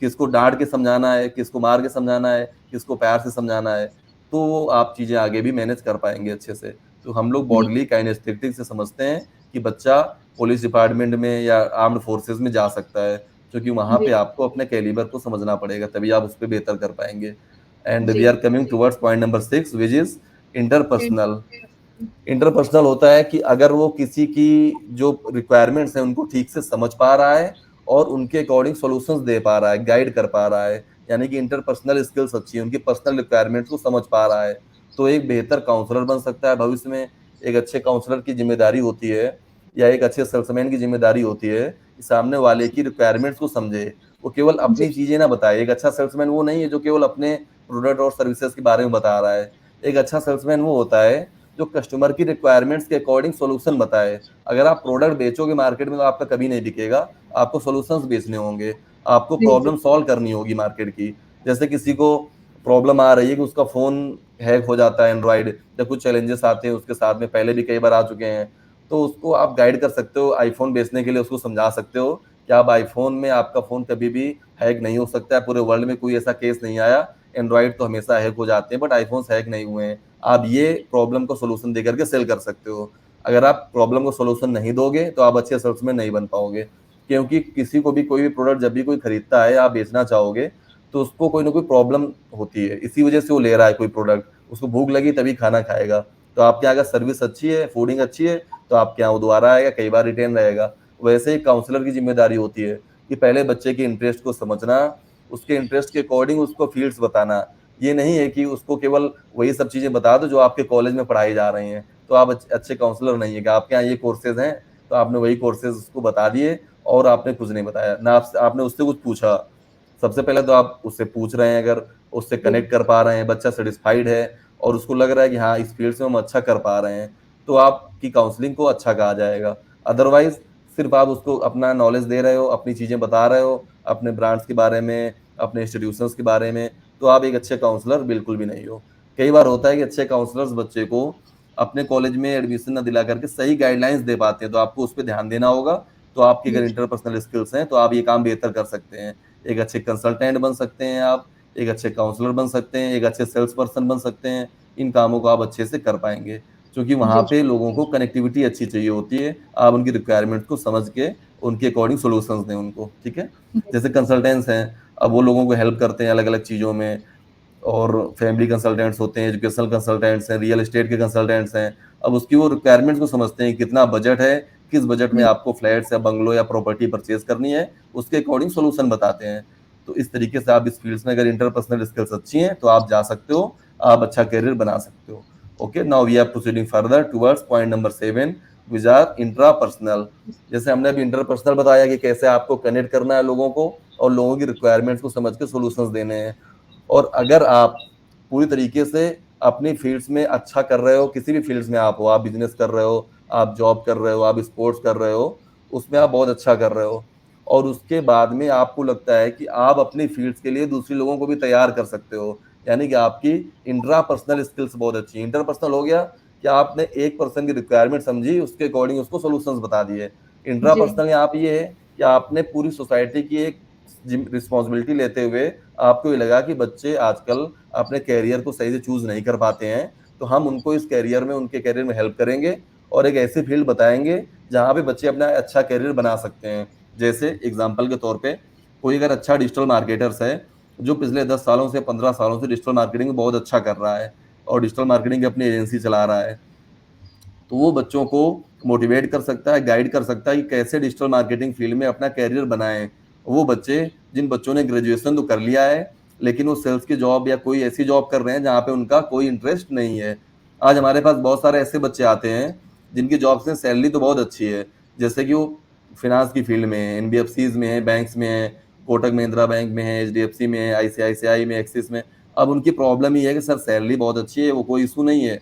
किसको डांट के समझाना है, किसको मार के समझाना है, किसको प्यार से समझाना है, तो आप चीजें आगे भी मैनेज कर पाएंगे अच्छे से। तो हम लोग जी बॉडली काइनेस्थेटिक से समझते हैं कि बच्चा पुलिस डिपार्टमेंट में या आर्म्ड फोर्सेस में जा सकता है, क्योंकि वहां पे जी आपको अपने कैलिबर को समझना पड़ेगा, तभी आप उस पर बेहतर कर पाएंगे। एंड वी जी are coming towards point number 6, which is interpersonal. Interpersonal होता है कि अगर वो किसी की जो रिक्वायरमेंट्स हैं उनको ठीक से समझ पा रहा है और उनके अकॉर्डिंग सॉल्यूशंस दे पा रहा है, गाइड कर पा रहा है, यानी कि इंटरपर्सनल स्किल्स अच्छी है, उनकी पर्सनल रिक्वायरमेंट्स को समझ पा रहा है, तो एक बेहतर काउंसलर बन सकता है भविष्य में। एक अच्छे काउंसलर की जिम्मेदारी होती है, या एक अच्छे सेल्समैन की जिम्मेदारी होती है कि सामने वाले की रिक्वायरमेंट्स को समझे, वो केवल अपनी जी चीजें ना बताए। एक अच्छा सेल्समैन वो नहीं है जो केवल अपने प्रोडक्ट और सर्विसेज के बारे में बता रहा है। एक अच्छा सेल्समैन वो होता है जो कस्टमर की रिक्वायरमेंट्स के अकॉर्डिंग सॉल्यूशन बताए। अगर आप प्रोडक्ट बेचोगे मार्केट में तो आपका कभी नहीं बिकेगा, आपको सॉल्यूशंस बेचने होंगे, आपको जी जी प्रॉब्लम सॉल्व करनी होगी मार्केट की। जैसे किसी को प्रॉब्लम आ रही है कि उसका फोन हैक हो जाता है एंड्रॉइड, या कुछ चैलेंजेस आते हैं उसके साथ में, पहले भी कई बार आ चुके हैं, तो उसको आप गाइड कर सकते हो आईफोन बेचने के लिए, उसको समझा सकते हो कि आप आईफोन में, आपका फोन कभी भी हैक नहीं हो सकता है, पूरे वर्ल्ड में कोई ऐसा केस नहीं आया। एंड्रॉइड तो हमेशा हैक हो जाते हैं, बट आईफोन हैक नहीं हुए हैं। आप ये प्रॉब्लम को सोल्यूशन देकर के सेल कर सकते हो। अगर आप प्रॉब्लम को सोल्यूशन नहीं दोगे तो आप अच्छे सेल्समैन नहीं बन पाओगे, क्योंकि किसी को भी कोई भी प्रोडक्ट जब भी कोई खरीदता है, आप बेचना चाहोगे, तो उसको कोई ना कोई प्रॉब्लम होती है, इसी वजह से वो ले रहा है कोई प्रोडक्ट। उसको भूख लगी तभी खाना खाएगा। तो आपके यहाँ अगर सर्विस अच्छी है, फूडिंग अच्छी है, तो आपके यहाँ वो दोबारा आएगा, कई बार रिटेन रहेगा। वैसे ही काउंसलर की जिम्मेदारी होती है कि पहले बच्चे के इंटरेस्ट को समझना, उसके इंटरेस्ट के अकॉर्डिंग उसको फील्ड्स बताना, ये नहीं है कि उसको केवल वही सब चीजें बता दो जो आपके कॉलेज में पढ़ाई जा रही हैं, तो आप अच्छे काउंसलर नहीं है कि आपके यहाँ ये कोर्सेज हैं तो आपने वही कोर्सेज उसको बता दिए और आपने कुछ नहीं बताया ना, आपने उससे कुछ पूछा। सबसे पहले तो आप उससे पूछ रहे हैं, अगर उससे कनेक्ट कर पा रहे हैं, बच्चा सेटिस्फाइड है और उसको लग रहा है कि हाँ इस फील्ड से हम अच्छा कर पा रहे हैं, तो आपकी काउंसलिंग को अच्छा कहा जाएगा। अदरवाइज सिर्फ आप उसको अपना नॉलेज दे रहे हो, अपनी चीजें बता रहे हो, अपने ब्रांड्स के बारे में, अपने इंस्टीट्यूशंस के बारे में, तो आप एक अच्छे काउंसलर बिल्कुल भी नहीं हो। कई बार होता है कि अच्छे काउंसलर्स बच्चे को अपने कॉलेज में एडमिशन न दिला करके सही गाइडलाइंस दे पाते हैं, तो आपको उस पर ध्यान देना होगा। तो आपकी अगर इंटरपर्सनल स्किल्स हैं तो आप ये काम बेहतर कर सकते हैं। एक अच्छे कंसल्टेंट बन सकते हैं आप, एक अच्छे काउंसलर बन सकते हैं, एक अच्छे सेल्स पर्सन बन सकते हैं। इन कामों को आप अच्छे से कर पाएंगे, क्योंकि वहां पे लोगों को कनेक्टिविटी अच्छी चाहिए होती है। आप उनकी रिक्वायरमेंट को समझ के उनके अकॉर्डिंग सोल्यूशंस दें उनको, ठीक है। जैसे कंसल्टेंट्स हैं, अब वो लोगों को हेल्प करते हैं अलग अलग चीज़ों में, और फैमिली कंसल्टेंट्स होते हैं, एजुकेशनल कंसल्टेंट्स हैं, रियल एस्टेट के कंसल्टेंट्स हैं। अब उसकी वो रिक्वायरमेंट्स को समझते हैं, कितना बजट है, किस बजट में आपको फ्लैट्स या बंगलो या प्रॉपर्टी परचेज करनी है, उसके अकॉर्डिंग सोल्यूशन बताते हैं। तो इस तरीके से आप इस फील्ड में अगर इंटरपर्सनल स्किल्स अच्छी हैं तो आप जा सकते हो, आप अच्छा करियर बना सकते हो। Okay, now we are proceeding further towards point number 7, which are intrapersonal. जैसे हमने अभी इंटरपर्सनल बताया कि कैसे आपको कनेक्ट करना है लोगों को और लोगों की रिक्वायरमेंट्स को समझ के सोल्यूशंस देने हैं। और अगर आप पूरी तरीके से अपनी फील्ड्स में अच्छा कर रहे हो, किसी भी फील्ड्स में आप हो, आप बिजनेस कर रहे हो, आप जॉब कर रहे हो, आप स्पोर्ट्स कर रहे हो, उसमें आप बहुत अच्छा कर रहे हो, और उसके बाद में आपको लगता है कि आप अपनी फील्ड्स के लिए दूसरे लोगों को भी तैयार कर सकते हो, यानी कि आपकी इंट्रापर्सनल स्किल्स बहुत अच्छी है। इंटरपर्सनल हो गया कि आपने एक पर्सन की रिक्वायरमेंट समझी, उसके अकॉर्डिंग उसको सोल्यूशंस बता दिए। इंट्रापर्सनल यहाँ पे ये है कि आपने पूरी सोसाइटी की एक रिस्पॉन्सिबिलिटी लेते हुए आपको ये लगा कि बच्चे आजकल अपने कैरियर को सही से चूज नहीं कर पाते हैं, तो हम उनको इस कैरियर में, उनके कैरियर में हेल्प करेंगे और एक ऐसी फील्ड बताएंगे जहाँ पे बच्चे अपना अच्छा कैरियर बना सकते हैं। जैसे एग्जाम्पल के तौर पे कोई अगर अच्छा डिजिटल मार्केटर्स है जो पिछले 10 सालों से 15 सालों से डिजिटल मार्केटिंग बहुत अच्छा कर रहा है और डिजिटल मार्केटिंग की अपनी एजेंसी चला रहा है, तो वो बच्चों को मोटिवेट कर सकता है, गाइड कर सकता है कि कैसे डिजिटल मार्केटिंग फील्ड में अपना कैरियर बनाएं। वो बच्चे, जिन बच्चों ने ग्रेजुएशन तो कर लिया है लेकिन वो सेल्स की जॉब या कोई ऐसी जॉब कर रहे हैं जहाँ पे उनका कोई इंटरेस्ट नहीं है। आज हमारे पास बहुत सारे ऐसे बच्चे आते हैं जिनकी जॉब से सैलरी तो बहुत अच्छी है, जैसे कि वो फिनांस की फील्ड में है, एनबीएफसीज में है, बैंक्स में है, कोटक महिंद्रा बैंक में है, एचडीएफसी में है, आईसीआईसीआई में, एक्सिस में। अब उनकी प्रॉब्लम ये है कि सर सैलरी बहुत अच्छी है, वो कोई इशू नहीं है,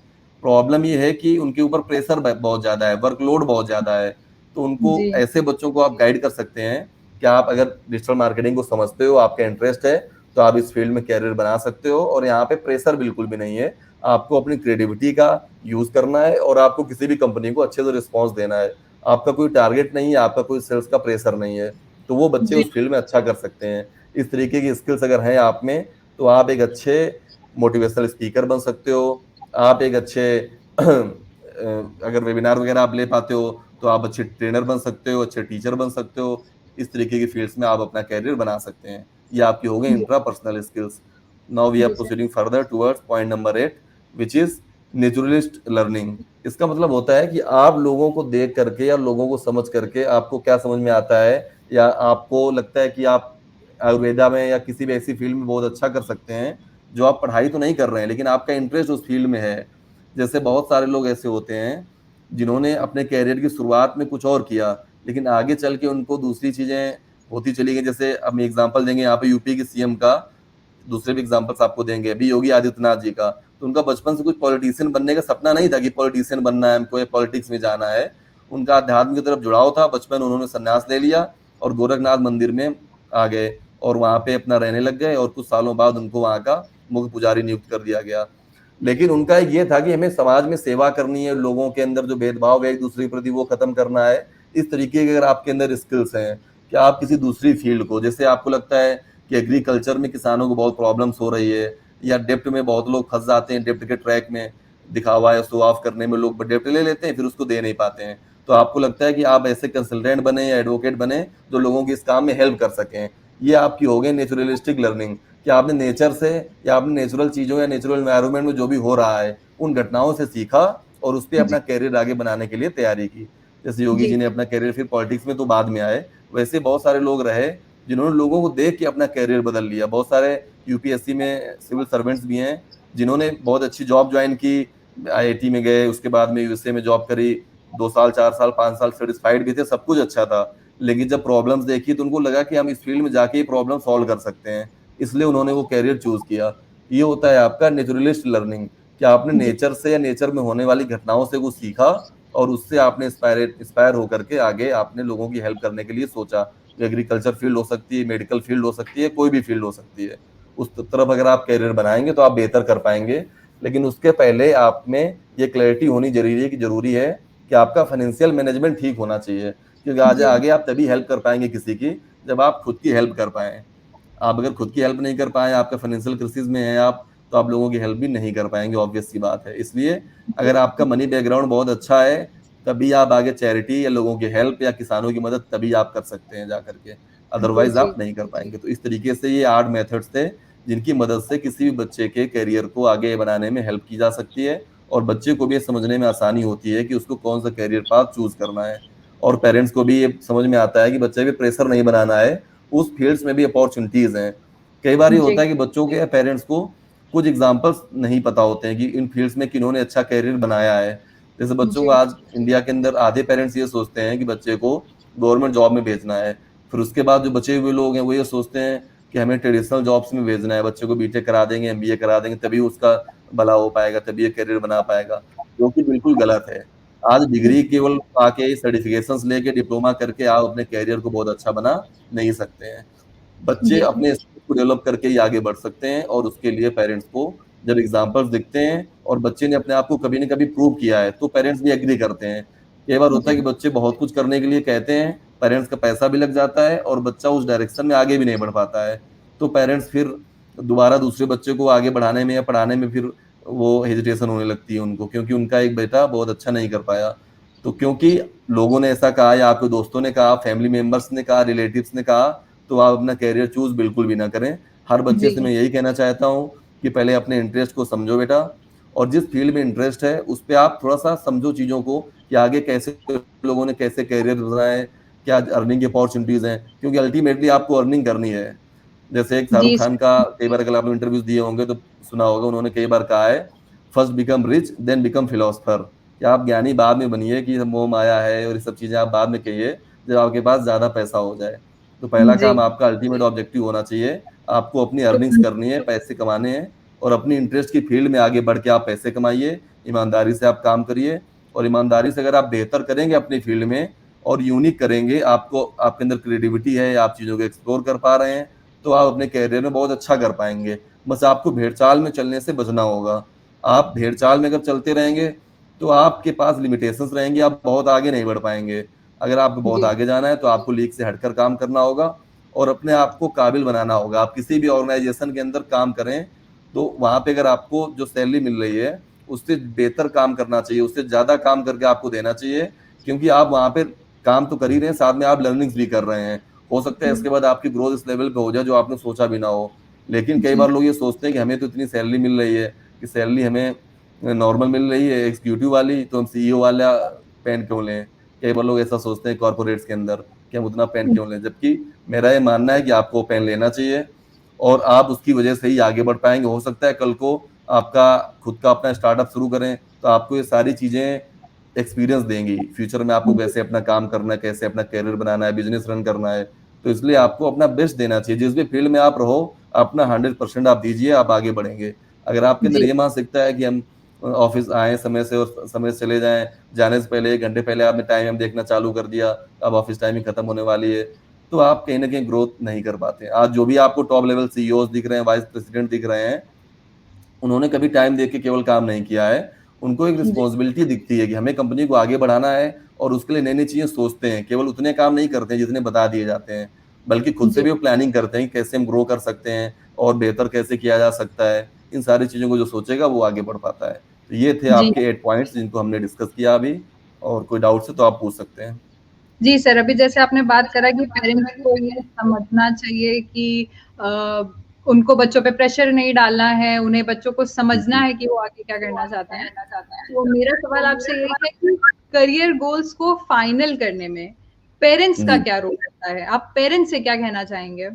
प्रॉब्लम ये है कि उनके ऊपर प्रेशर बहुत ज्यादा है, वर्कलोड बहुत ज्यादा है। तो उनको, ऐसे बच्चों को आप गाइड कर सकते हैं कि आप अगर डिजिटल मार्केटिंग को समझते हो, आपका इंटरेस्ट है, तो आप इस फील्ड में कैरियर बना सकते हो और यहाँ पे प्रेशर बिल्कुल भी नहीं है। आपको अपनी क्रिएटिविटी का यूज करना है और आपको किसी भी कंपनी को अच्छे से रिस्पॉन्स देना है। आपका कोई टारगेट नहीं है, आपका कोई सेल्स का प्रेशर नहीं है, तो वो बच्चे उस फील्ड में अच्छा कर सकते हैं। इस तरीके की स्किल्स अगर हैं आप में, तो आप एक अच्छे मोटिवेशनल स्पीकर बन सकते हो, आप एक अच्छे अगर वेबिनार वगैरह आप ले पाते हो तो आप अच्छे ट्रेनर बन सकते हो, अच्छे टीचर बन सकते हो। इस तरीके की फील्ड्स में आप अपना कैरियर बना सकते हैं। ये आपकी हो गई intrapersonal skills. Now we are proceeding further towards point number 8, which is naturalist learning. इसका मतलब होता है कि आप लोगों को देख करके या लोगों को समझ करके आपको क्या समझ में आता है, या आपको लगता है कि आप आयुर्वेदा में या किसी भी ऐसी फील्ड में बहुत अच्छा कर सकते हैं जो आप पढ़ाई तो नहीं कर रहे हैं लेकिन आपका इंटरेस्ट उस फील्ड में है। जैसे बहुत सारे लोग ऐसे होते हैं जिन्होंने अपने कैरियर की शुरुआत में कुछ और किया लेकिन आगे चल के उनको दूसरी चीजें होती चली गई। जैसे हम एग्जांपल देंगे यहाँ पे यूपी के सीएम का, दूसरे भी एग्जांपल्स आपको देंगे अभी योगी आदित्यनाथ जी का। तो उनका बचपन से कुछ पॉलिटिशियन बनने का सपना नहीं था कि पॉलिटिशियन बनना है हमको, पॉलिटिक्स में जाना है। उनका अध्यात्म की तरफ जुड़ाव था, बचपन उन्होंने संन्यास ले लिया और गोरखनाथ मंदिर में आ गए और वहां पे अपना रहने लग गए और कुछ सालों बाद उनको वहां का मुख्य पुजारी नियुक्त कर दिया गया। लेकिन उनका ये था कि हमें समाज में सेवा करनी है, लोगों के अंदर जो भेदभाव है एक दूसरे के प्रति वो खत्म करना है। इस तरीके के अगर आपके अंदर स्किल्स हैं कि आप किसी दूसरी फील्ड को, जैसे आपको लगता है कि एग्रीकल्चर में किसानों को बहुत प्रॉब्लम्स हो रही है या डेप्ट में बहुत लोग फंस जाते हैं, डेप्ट के ट्रैक में दिखावा या शो ऑफ करने में लोग डेप्ट ले लेते हैं फिर उसको दे नहीं पाते हैं, तो आपको लगता है कि आप ऐसे कंसल्टेंट बने या एडवोकेट बने जो लोगों की इस काम में हेल्प कर सकें। ये आपकी हो गई नेचुरलिस्टिक लर्निंग, कि आपने नेचर से या आपने नेचुरल चीजों या नेचुरल एनवायरनमेंट में जो भी हो रहा है उन घटनाओं से सीखा और उस पर अपना कैरियर आगे बनाने के लिए तैयारी की। जैसे योगी जी ने अपना कैरियर फिर पॉलिटिक्स में तो बाद में आए, वैसे बहुत सारे लोग रहे जिन्होंने लोगों को देख के अपना कैरियर बदल लिया। बहुत सारे यूपीएससी में सिविल सर्वेंट्स भी हैं जिन्होंने बहुत अच्छी जॉब ज्वाइन की, आईआईटी में गए, उसके बाद में यूएसए में जॉब करी, 2 साल 4 साल 5 साल सेटिस्फाइड भी थे, सब कुछ अच्छा था, लेकिन जब प्रॉब्लम्स देखी तो उनको लगा कि हम इस फील्ड में जाके ही प्रॉब्लम सॉल्व कर सकते हैं, इसलिए उन्होंने वो कैरियर चूज किया। ये होता है आपका नेचुरलिस्ट लर्निंग, कि आपने नेचर से या नेचर में होने वाली घटनाओं से कुछ सीखा और उससे आपने इंस्पायर होकर के आगे आपने लोगों की हेल्प करने के लिए सोचा। एग्रीकल्चर फील्ड हो सकती है, मेडिकल फील्ड हो सकती है, कोई भी फील्ड हो सकती है, उस तरफ अगर आप कैरियर बनाएंगे तो आप बेहतर कर पाएंगे। लेकिन उसके पहले आप में ये क्लैरिटी होनी जरूरी है कि आपका फाइनेंशियल मैनेजमेंट ठीक होना चाहिए, क्योंकि आज आगे आप तभी हेल्प कर पाएंगे किसी की जब आप खुद की हेल्प कर पाए। आप अगर खुद की हेल्प नहीं कर पाए, आपका फाइनेंशियल क्राइसिस में है आप, तो आप लोगों की हेल्प भी नहीं कर पाएंगे, ऑब्वियस सी बात है। इसलिए अगर आपका मनी बैकग्राउंड बहुत अच्छा है तभी आप आगे चैरिटी या लोगों की हेल्प या किसानों की मदद तभी आप कर सकते हैं जा करके, अदरवाइज आप नहीं कर पाएंगे। तो इस तरीके से ये 8 मेथड्स थे जिनकी मदद से किसी भी बच्चे के करियर को आगे बनाने में हेल्प की जा सकती है, और बच्चे को भी ये समझने में आसानी होती है कि उसको कौन सा करियर पाथ चूज करना है, और पेरेंट्स को भी ये समझ में आता है कि बच्चे भी प्रेशर नहीं बनाना है, उस फील्ड्स में भी अपॉर्चुनिटीज हैं। कई बार ये होता है कि बच्चों के या पेरेंट्स को कुछ एग्जाम्पल्स नहीं पता होते हैं कि इन फील्ड्स में किन्होंने अच्छा करियर बनाया है। जैसे बच्चों को आज इंडिया के अंदर आधे पेरेंट्स ये सोचते हैं कि बच्चे को गवर्नमेंट जॉब में भेजना है, फिर उसके बाद जो बचे हुए लोग हैं वो ये सोचते हैं कि हमें ट्रेडिशनल जॉब्स में भेजना है, बच्चे को बीटेक करा देंगे, एमबीए करा देंगे, तभी उसका भला हो पाएगा, तभी ये करियर बना पाएगा, जो कि बिल्कुल गलत है। आज डिग्री केवल आके सर्टिफिकेशंस लेके डिप्लोमा करके आप अपने करियर को बहुत अच्छा बना नहीं सकते हैं। बच्चे अपने स्किल को डेवलप करके ही आगे बढ़ सकते हैं, और उसके लिए पेरेंट्स को जब एग्जाम्पल्स दिखते हैं और बच्चे ने अपने आप को कभी न कभी प्रूव किया है तो पेरेंट्स भी एग्री करते हैं। कई बार होता है कि बच्चे बहुत कुछ करने के लिए कहते हैं, पेरेंट्स का पैसा भी लग जाता है और बच्चा उस डायरेक्शन में आगे भी नहीं बढ़ पाता है, तो पेरेंट्स फिर दोबारा दूसरे बच्चे को आगे बढ़ाने में या पढ़ाने में फिर वो हेजिटेशन होने लगती है उनको, क्योंकि उनका एक बेटा बहुत अच्छा नहीं कर पाया। तो क्योंकि लोगों ने ऐसा कहा या आपके दोस्तों ने कहा, फैमिली मेंबर्स ने कहा, रिलेटिव्स ने कहा, तो आप अपना कैरियर चूज बिल्कुल भी ना करें। हर बच्चे से मैं यही कहना चाहता हूँ कि पहले अपने इंटरेस्ट को समझो बेटा, और जिस फील्ड में इंटरेस्ट है उस पर आप थोड़ा सा समझो चीजों को कि आगे कैसे लोगों ने कैसे कैरियर बनाया है, क्या अर्निंग की अपॉर्चुनिटीज हैं, क्योंकि अल्टीमेटली आपको अर्निंग करनी है। जैसे एक शाहरुख खान का कई बार अगर आपने इंटरव्यूज दिए होंगे तो सुना होगा, उन्होंने कई बार कहा है first become rich then become philosopher, कि आप ज्ञानी बाद में बनिए, कि मोह माया है और ये सब चीजें आप बाद में कहिए जब आपके पास ज्यादा पैसा हो जाए। तो पहला काम आपका अल्टीमेट ऑब्जेक्टिव होना चाहिए, आपको अपनी अर्निंग्स करनी है, पैसे कमाने हैं, और अपनी इंटरेस्ट की फील्ड में आगे बढ़ के आप पैसे कमाइए, ईमानदारी से आप काम करिए, और ईमानदारी से अगर आप बेहतर करेंगे अपनी फील्ड में और यूनिक करेंगे, आपको आपके अंदर क्रिएटिविटी है, आप चीज़ों को एक्सप्लोर कर पा रहे हैं, तो आप अपने कैरियर में बहुत अच्छा कर पाएंगे। बस आपको भेड़चाल में चलने से बचना होगा। आप भेड़चाल में अगर चलते रहेंगे तो आपके पास लिमिटेशंस रहेंगी, आप बहुत आगे नहीं बढ़ पाएंगे। अगर आपको बहुत आगे जाना है तो आपको लीग से हटकर काम करना होगा और अपने आप को काबिल बनाना होगा। आप किसी भी ऑर्गेनाइजेशन के अंदर काम करें तो वहां पे अगर आपको जो सैलरी मिल रही है उससे बेहतर काम करना चाहिए, उससे ज्यादा काम करके आपको देना चाहिए, क्योंकि आप वहां पे काम तो कर ही रहे हैं, साथ में आप लर्निंग्स भी कर रहे हैं। हो सकता है इसके बाद आपकी ग्रोथ इस लेवल पे हो जाए जो आपने सोचा भी ना हो। लेकिन कई बार लोग ये सोचते हैं कि हमें तो इतनी सैलरी मिल रही है कि सैलरी हमें नॉर्मल मिल रही है एग्जीक्यूटिव वाली, तो हम सीईओ वाला पेन क्यों लें। कई बार लोग ऐसा सोचते हैं कॉर्पोरेट्स के अंदर कि हम उतना पेन क्यों लें, जबकि मेरा ये मानना है कि आपको पेन लेना चाहिए और आप उसकी वजह से ही आगे बढ़ पाएंगे। हो सकता है कल को आपका खुद का अपना स्टार्टअप शुरू करें तो आपको ये सारी चीजें एक्सपीरियंस देंगी फ्यूचर में, आपको कैसे अपना काम करना है, कैसे अपना कैरियर बनाना है, बिजनेस रन करना है। तो इसलिए आपको अपना बेस्ट देना चाहिए, जिस भी फील्ड में आप रहो अपना 100% आप दीजिए, आप आगे बढ़ेंगे। अगर आपके अंदर ये मानसिकता है कि हम ऑफिस आए समय से और समय से चले जाएं, जाने से पहले 1 घंटे पहले आपने टाइम देखना चालू कर दिया, अब ऑफिस टाइमिंग खत्म होने वाली है, तो आप कहीं ना कहीं ग्रोथ नहीं कर पाते। आज जो भी आपको टॉप लेवल सीईओ दिख रहे हैं, वाइस प्रेसिडेंट दिख रहे हैं, उन्होंने कभी टाइम देख के केवल काम नहीं किया है, उनको एक रिस्पॉन्सिबिलिटी दिखती है कि हमें कंपनी को आगे बढ़ाना है और उसके लिए नई नई चीजें सोचते हैं। केवल उतने काम नहीं करते हैं जितने बता दिए जाते हैं, बल्कि खुद से भी वो प्लानिंग करते हैं कैसे हम ग्रो कर सकते हैं और बेहतर कैसे किया जा सकता है। इन सारी चीजों को जो सोचेगा वो आगे बढ़ पाता है। तो ये थे आपके 8 पॉइंट्स जिनको हमने डिस्कस किया अभी, और कोई डाउट है तो आप पूछ सकते हैं। जी सर, अभी जैसे आपने बात करा कि पेरेंट्स को ये समझना चाहिए कि उनको बच्चों पे प्रेशर नहीं डालना है, उन्हें बच्चों को समझना है कि वो आगे क्या करना चाहते हैं। तो मेरा सवाल आपसे यही है कि करियर गोल्स को फाइनल करने में पेरेंट्स का जी क्या रोल रहता है? आप पेरेंट्स से क्या कहना चाहेंगे?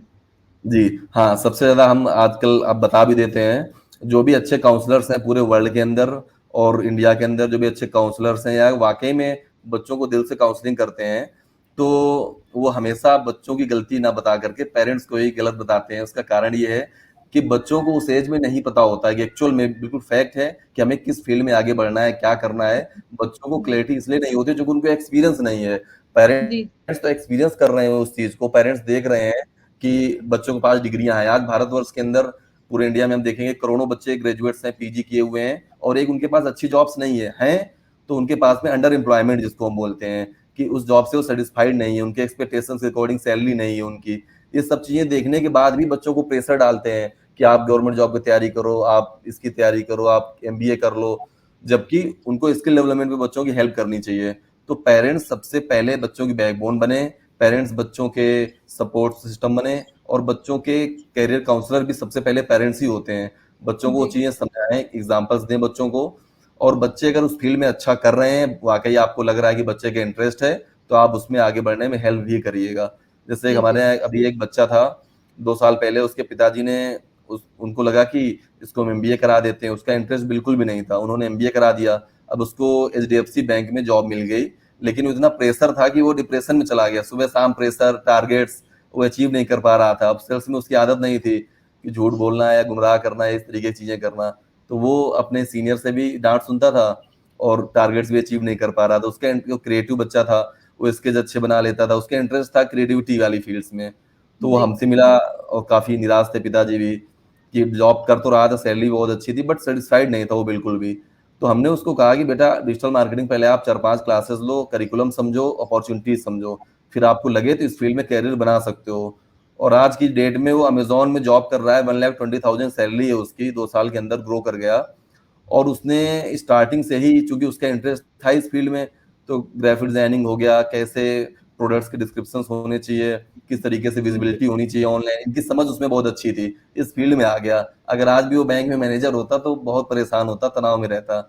जी हाँ, सबसे ज्यादा हम आजकल आप बता भी देते हैं, जो भी अच्छे काउंसलर्स हैं पूरे वर्ल्ड के अंदर और इंडिया के अंदर, जो भी अच्छे काउंसलर्स हैं या वाकई में बच्चों को दिल से काउंसलिंग करते हैं, तो वो हमेशा बच्चों की गलती ना बता करके पेरेंट्स को ही गलत बताते हैं। उसका कारण ये है कि बच्चों को उस एज में नहीं पता होता है कि एक्चुअल में बिल्कुल फैक्ट है कि हमें किस फील्ड में आगे बढ़ना है, क्या करना है। बच्चों को जी, क्लैरिटी इसलिए नहीं होती क्योंकि उनको एक्सपीरियंस नहीं है। जी, पेरेंट्स तो एक्सपीरियंस कर रहे हैं उस चीज को, पेरेंट्स देख रहे हैं कि बच्चों के पास डिग्रियां हैं। आज भारतवर्ष के अंदर पूरे इंडिया में हम देखेंगे करोड़ों बच्चे ग्रेजुएट्स हैं, पीजी किए हुए हैं, और एक उनके पास अच्छी जॉब्स नहीं है, हैं तो उनके पास में अंडर एम्प्लॉयमेंट जिसको हम बोलते हैं, कि उस जॉब से वो सेटिस्फाइड नहीं है, उनके एक्सपेक्टेशंस के अकॉर्डिंग सैलरी नहीं है उनकी। ये सब चीजें देखने के बाद भी बच्चों को प्रेशर डालते हैं कि आप गवर्नमेंट जॉब की तैयारी करो, आप इसकी तैयारी करो, आप एमबीए कर लो, जबकि उनको स्किल डेवलपमेंट में बच्चों की हेल्प करनी चाहिए। तो पेरेंट्स सबसे पहले बच्चों की बैकबोन बने, पेरेंट्स बच्चों के सपोर्ट सिस्टम बने, और बच्चों के कैरियर काउंसलर भी सबसे पहले पेरेंट्स ही होते हैं। बच्चों को वो जी, चीजें समझाएं, एग्जाम्पल्स दें बच्चों को, और बच्चे अगर उस फील्ड में अच्छा कर रहे हैं, वाकई आपको लग रहा है कि बच्चे के इंटरेस्ट है, तो आप उसमें आगे बढ़ने में हेल्प भी करिएगा। जैसे जी, हमारे जी, यहाँ अभी एक बच्चा था, 2 साल पहले उसके पिताजी ने उनको लगा कि इसको हम एमबीए करा देते हैं, उसका इंटरेस्ट बिल्कुल भी नहीं था, उन्होंने एमबीए करा दिया। अब उसको एचडीएफसी बैंक में जॉब मिल गई, लेकिन इतना प्रेशर था कि वो डिप्रेशन में चला गया। सुबह शाम प्रेशर, टारगेट्स वो अचीव नहीं कर पा रहा था। अब सेल्स में उसकी आदत नहीं थी कि झूठ बोलना है या गुमराह करना है, इस तरीके की चीजें करना। तो वो अपने सीनियर से भी डांट सुनता था और टारगेट्स भी अचीव नहीं कर पा रहा था। उसका क्रिएटिव बच्चा था, वो स्केच अच्छे बना लेता था, उसका इंटरेस्ट था क्रिएटिविटी वाली फील्ड्स में। तो वो जी, हमसे मिला और काफी निराश थे पिताजी भी, कि जॉब कर तो रहा था, सैलरी बहुत अच्छी थी, बट सेटिस्फाइड नहीं था वो बिल्कुल भी। तो हमने उसको कहा कि बेटा डिजिटल मार्केटिंग पहले आप 4-5 क्लासेस लो, करिकुलम समझो, अपॉर्चुनिटीज समझो, फिर आपको लगे तो इस फील्ड में कैरियर बना सकते हो। और आज की डेट में वो अमेजोन में जॉब कर रहा है, 1,20,000 सैलरी है उसकी, 2 साल के अंदर ग्रो कर गया। और उसने स्टार्टिंग से ही, चूंकि उसका इंटरेस्ट था इस फील्ड में, तो ग्राफिक डिजाइनिंग हो गया, कैसे प्रोडक्ट्स के डिस्क्रिप्शंस होने चाहिए, किस तरीके से विजिबिलिटी होनी चाहिए ऑनलाइन, इनकी समझ उसमें बहुत अच्छी थी, इस फील्ड में आ गया। अगर आज भी वो बैंक में मैनेजर होता तो बहुत परेशान होता, तनाव में रहता।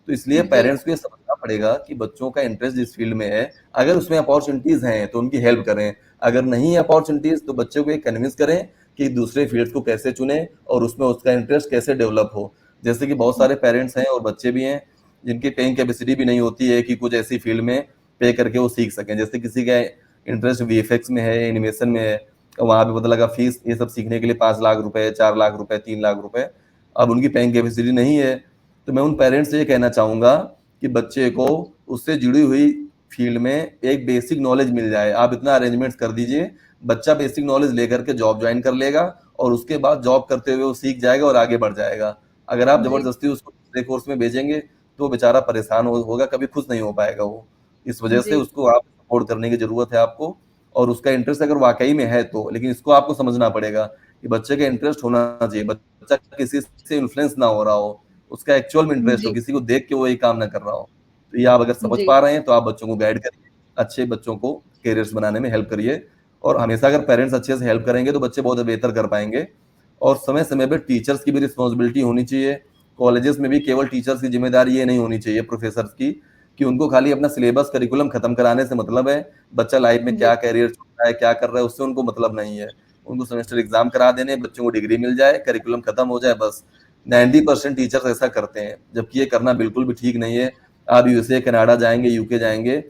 तो इसलिए जी, पेरेंट्स को ये समझना पड़ेगा कि बच्चों का इंटरेस्ट जिस फील्ड में है, अगर उसमें अपॉर्चुनिटीज हैं तो उनकी हेल्प करें, अगर नहीं है अपॉर्चुनिटीज तो बच्चे को ये कन्विंस करें कि दूसरे फील्ड्स को कैसे चुने और उसमें उसका इंटरेस्ट कैसे डेवलप हो। जैसे कि बहुत सारे पेरेंट्स हैं और बच्चे भी हैं जिनकी पेइंग कैपेसिटी भी नहीं होती है कि कुछ ऐसी फील्ड में पे करके वो सीख सकें। जैसे किसी का इंटरेस्ट वीएफएक्स में है, एनिमेशन में है, वहां पे पता लगा फीस ये सब सीखने के लिए 5 लाख रुपए, 4 लाख रुपए, 3 लाख रुपए, अब उनकी पेइंग कैपेसिटी नहीं है। तो मैं उन पेरेंट्स से ये कहना चाहूंगा कि बच्चे को उससे जुड़ी हुई फील्ड में एक बेसिक नॉलेज मिल जाए। आप इतना अरेंजमेंट्स कर दीजिए, बच्चा बेसिक नॉलेज लेकर के जॉब ज्वाइन कर लेगा, और उसके बाद जॉब करते हुए वो सीख जाएगा और आगे बढ़ जाएगा। अगर आप जी, जबरदस्ती उसको दूसरे कोर्स में भेजेंगे तो बेचारा परेशान होगा, कभी खुश नहीं हो पाएगा वो। इस वजह से जी, उसको आप सपोर्ट करने की जरूरत है आपको, और उसका इंटरेस्ट अगर वाकई में है तो। लेकिन इसको आपको समझना पड़ेगा कि बच्चे का इंटरेस्ट होना चाहिए, बच्चा किसी से इन्फ्लुएंस ना हो रहा हो, उसका एक्चुअल में इंटरेस्ट हो, जी, किसी को देख के वो ये काम ना कर रहा हो। तो ये आप अगर समझ जी, पा रहे हैं तो आप बच्चों को गाइड करिए, अच्छे बच्चों को कैरियर्स बनाने में हेल्प करिए। और हमेशा अगर पेरेंट्स अच्छे से हेल्प करेंगे तो बच्चे बहुत बेहतर कर पाएंगे। और समय समय पे टीचर्स की भी रिस्पॉन्सिबिलिटी होनी चाहिए। कॉलेजेस में भी केवल टीचर्स की जिम्मेदारी ये नहीं होनी चाहिए, प्रोफेसर्स की, कि उनको खाली अपना सिलेबस करिकुलम खत्म कराने से मतलब है। बच्चा लाइफ में जी, क्या कैरियर चुन रहा है, क्या कर रहा है, उससे उनको मतलब नहीं है। उनको सेमेस्टर एग्जाम करा देने, बच्चों को डिग्री मिल जाए, करिकुलम खत्म हो जाए, बस। 90% टीचर्स ऐसा करते हैं, जबकि ये करना बिल्कुल भी ठीक नहीं है। आप यूएसए, कनाडा जाएंगे, यूके जाएंगे,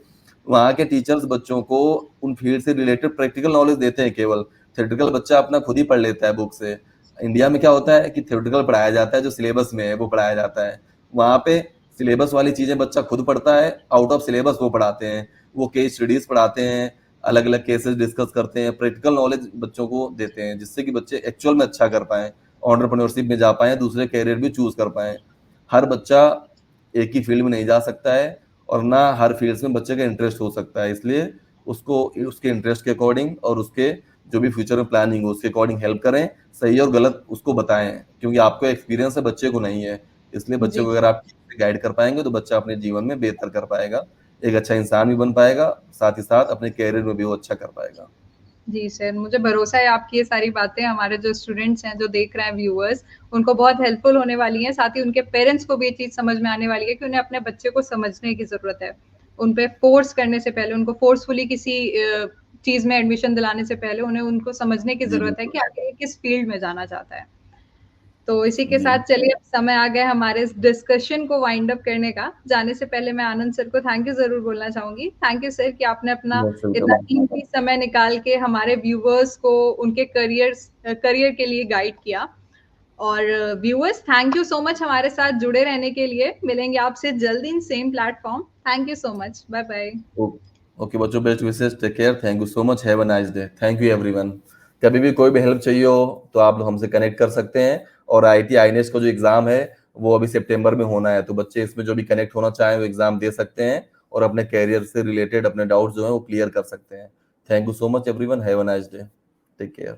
वहाँ के टीचर्स बच्चों को उन फील्ड से रिलेटेड प्रैक्टिकल नॉलेज देते हैं केवल। थ्योरेटिकल बच्चा अपना खुद ही पढ़ लेता है बुक से। इंडिया में क्या होता है कि थ्योरेटिकल पढ़ाया जाता है, जो सिलेबस में है वो पढ़ाया जाता है। वहाँ पे सिलेबस वाली चीजें बच्चा खुद पढ़ता है, आउट ऑफ सिलेबस वो पढ़ाते हैं। वो केस स्टडीज पढ़ाते हैं, अलग अलग केसेस डिस्कस करते हैं, प्रैक्टिकल नॉलेज बच्चों को देते हैं, जिससे कि बच्चे एक्चुअल में अच्छा कर पाए, ऑन्टरप्रन्योरशिप में जा पाए, दूसरे कैरियर भी चूज कर पाए। हर बच्चा एक ही फील्ड में नहीं जा सकता है, और ना हर फील्ड में बच्चे का इंटरेस्ट हो सकता है। इसलिए उसको उसके इंटरेस्ट के अकॉर्डिंग और उसके जो भी फ्यूचर में प्लानिंग हो उसके अकॉर्डिंग हेल्प करें, सही और गलत उसको बताएं, क्योंकि आपको एक्सपीरियंस है, बच्चे को नहीं है। इसलिए बच्चे जी, को अगर आप गाइड कर पाएंगे तो बच्चा अपने जीवन में बेहतर कर पाएगा, एक अच्छा इंसान भी बन पाएगा, साथ ही साथ अपने कैरियर में भी वो अच्छा कर पाएगा। जी सर, मुझे भरोसा है आपकी ये सारी बातें हमारे जो स्टूडेंट्स हैं, जो देख रहे हैं व्यूअर्स, उनको बहुत हेल्पफुल होने वाली हैं। साथ ही उनके पेरेंट्स को भी ये चीज़ समझ में आने वाली है कि उन्हें अपने बच्चे को समझने की ज़रूरत है। उन पे फोर्स करने से पहले, उनको फोर्सफुली किसी चीज में एडमिशन दिलाने से पहले उन्हें उनको समझने की जी जरूरत है कि बिल्कुल। आगे किस फील्ड में जाना चाहता है। तो इसी के जी साथ चलिए अब समय आ गया हमारे इस डिस्कशन को वाइंड अप करने का। जाने से पहले मैं आनंद सर को थैंक यू ज़रूर बोलना चाहूँगी। थैंक यू सर कि आपने अपना मोस्ट इतना वेलकम। कीमती समय निकाल के हमारे व्यूअर्स को उनके करियर के लिए गाइड किया। और viewers, thank you so much हमारे साथ जुड़े रहने के लिए। मिलेंगे आपसे जल्दी in same platform. Thank you so much. Bye bye. Okay बच्चों, best wishes, take care, thank you so much, have a nice day, thank you everyone. कभी भी कोई भी हेल्प चाहिए हो तो आप हमसे कनेक्ट कर सकते हैं। और आईटी आईनेस का जो एग्जाम है वो अभी सितंबर में होना है, तो बच्चे इसमें जो भी कनेक्ट होना चाहें वो एग्जाम दे सकते हैं और अपने कैरियर से रिलेटेड अपने डाउट्स जो है वो क्लियर कर सकते हैं। Thank you so much everyone, have a nice day, take care.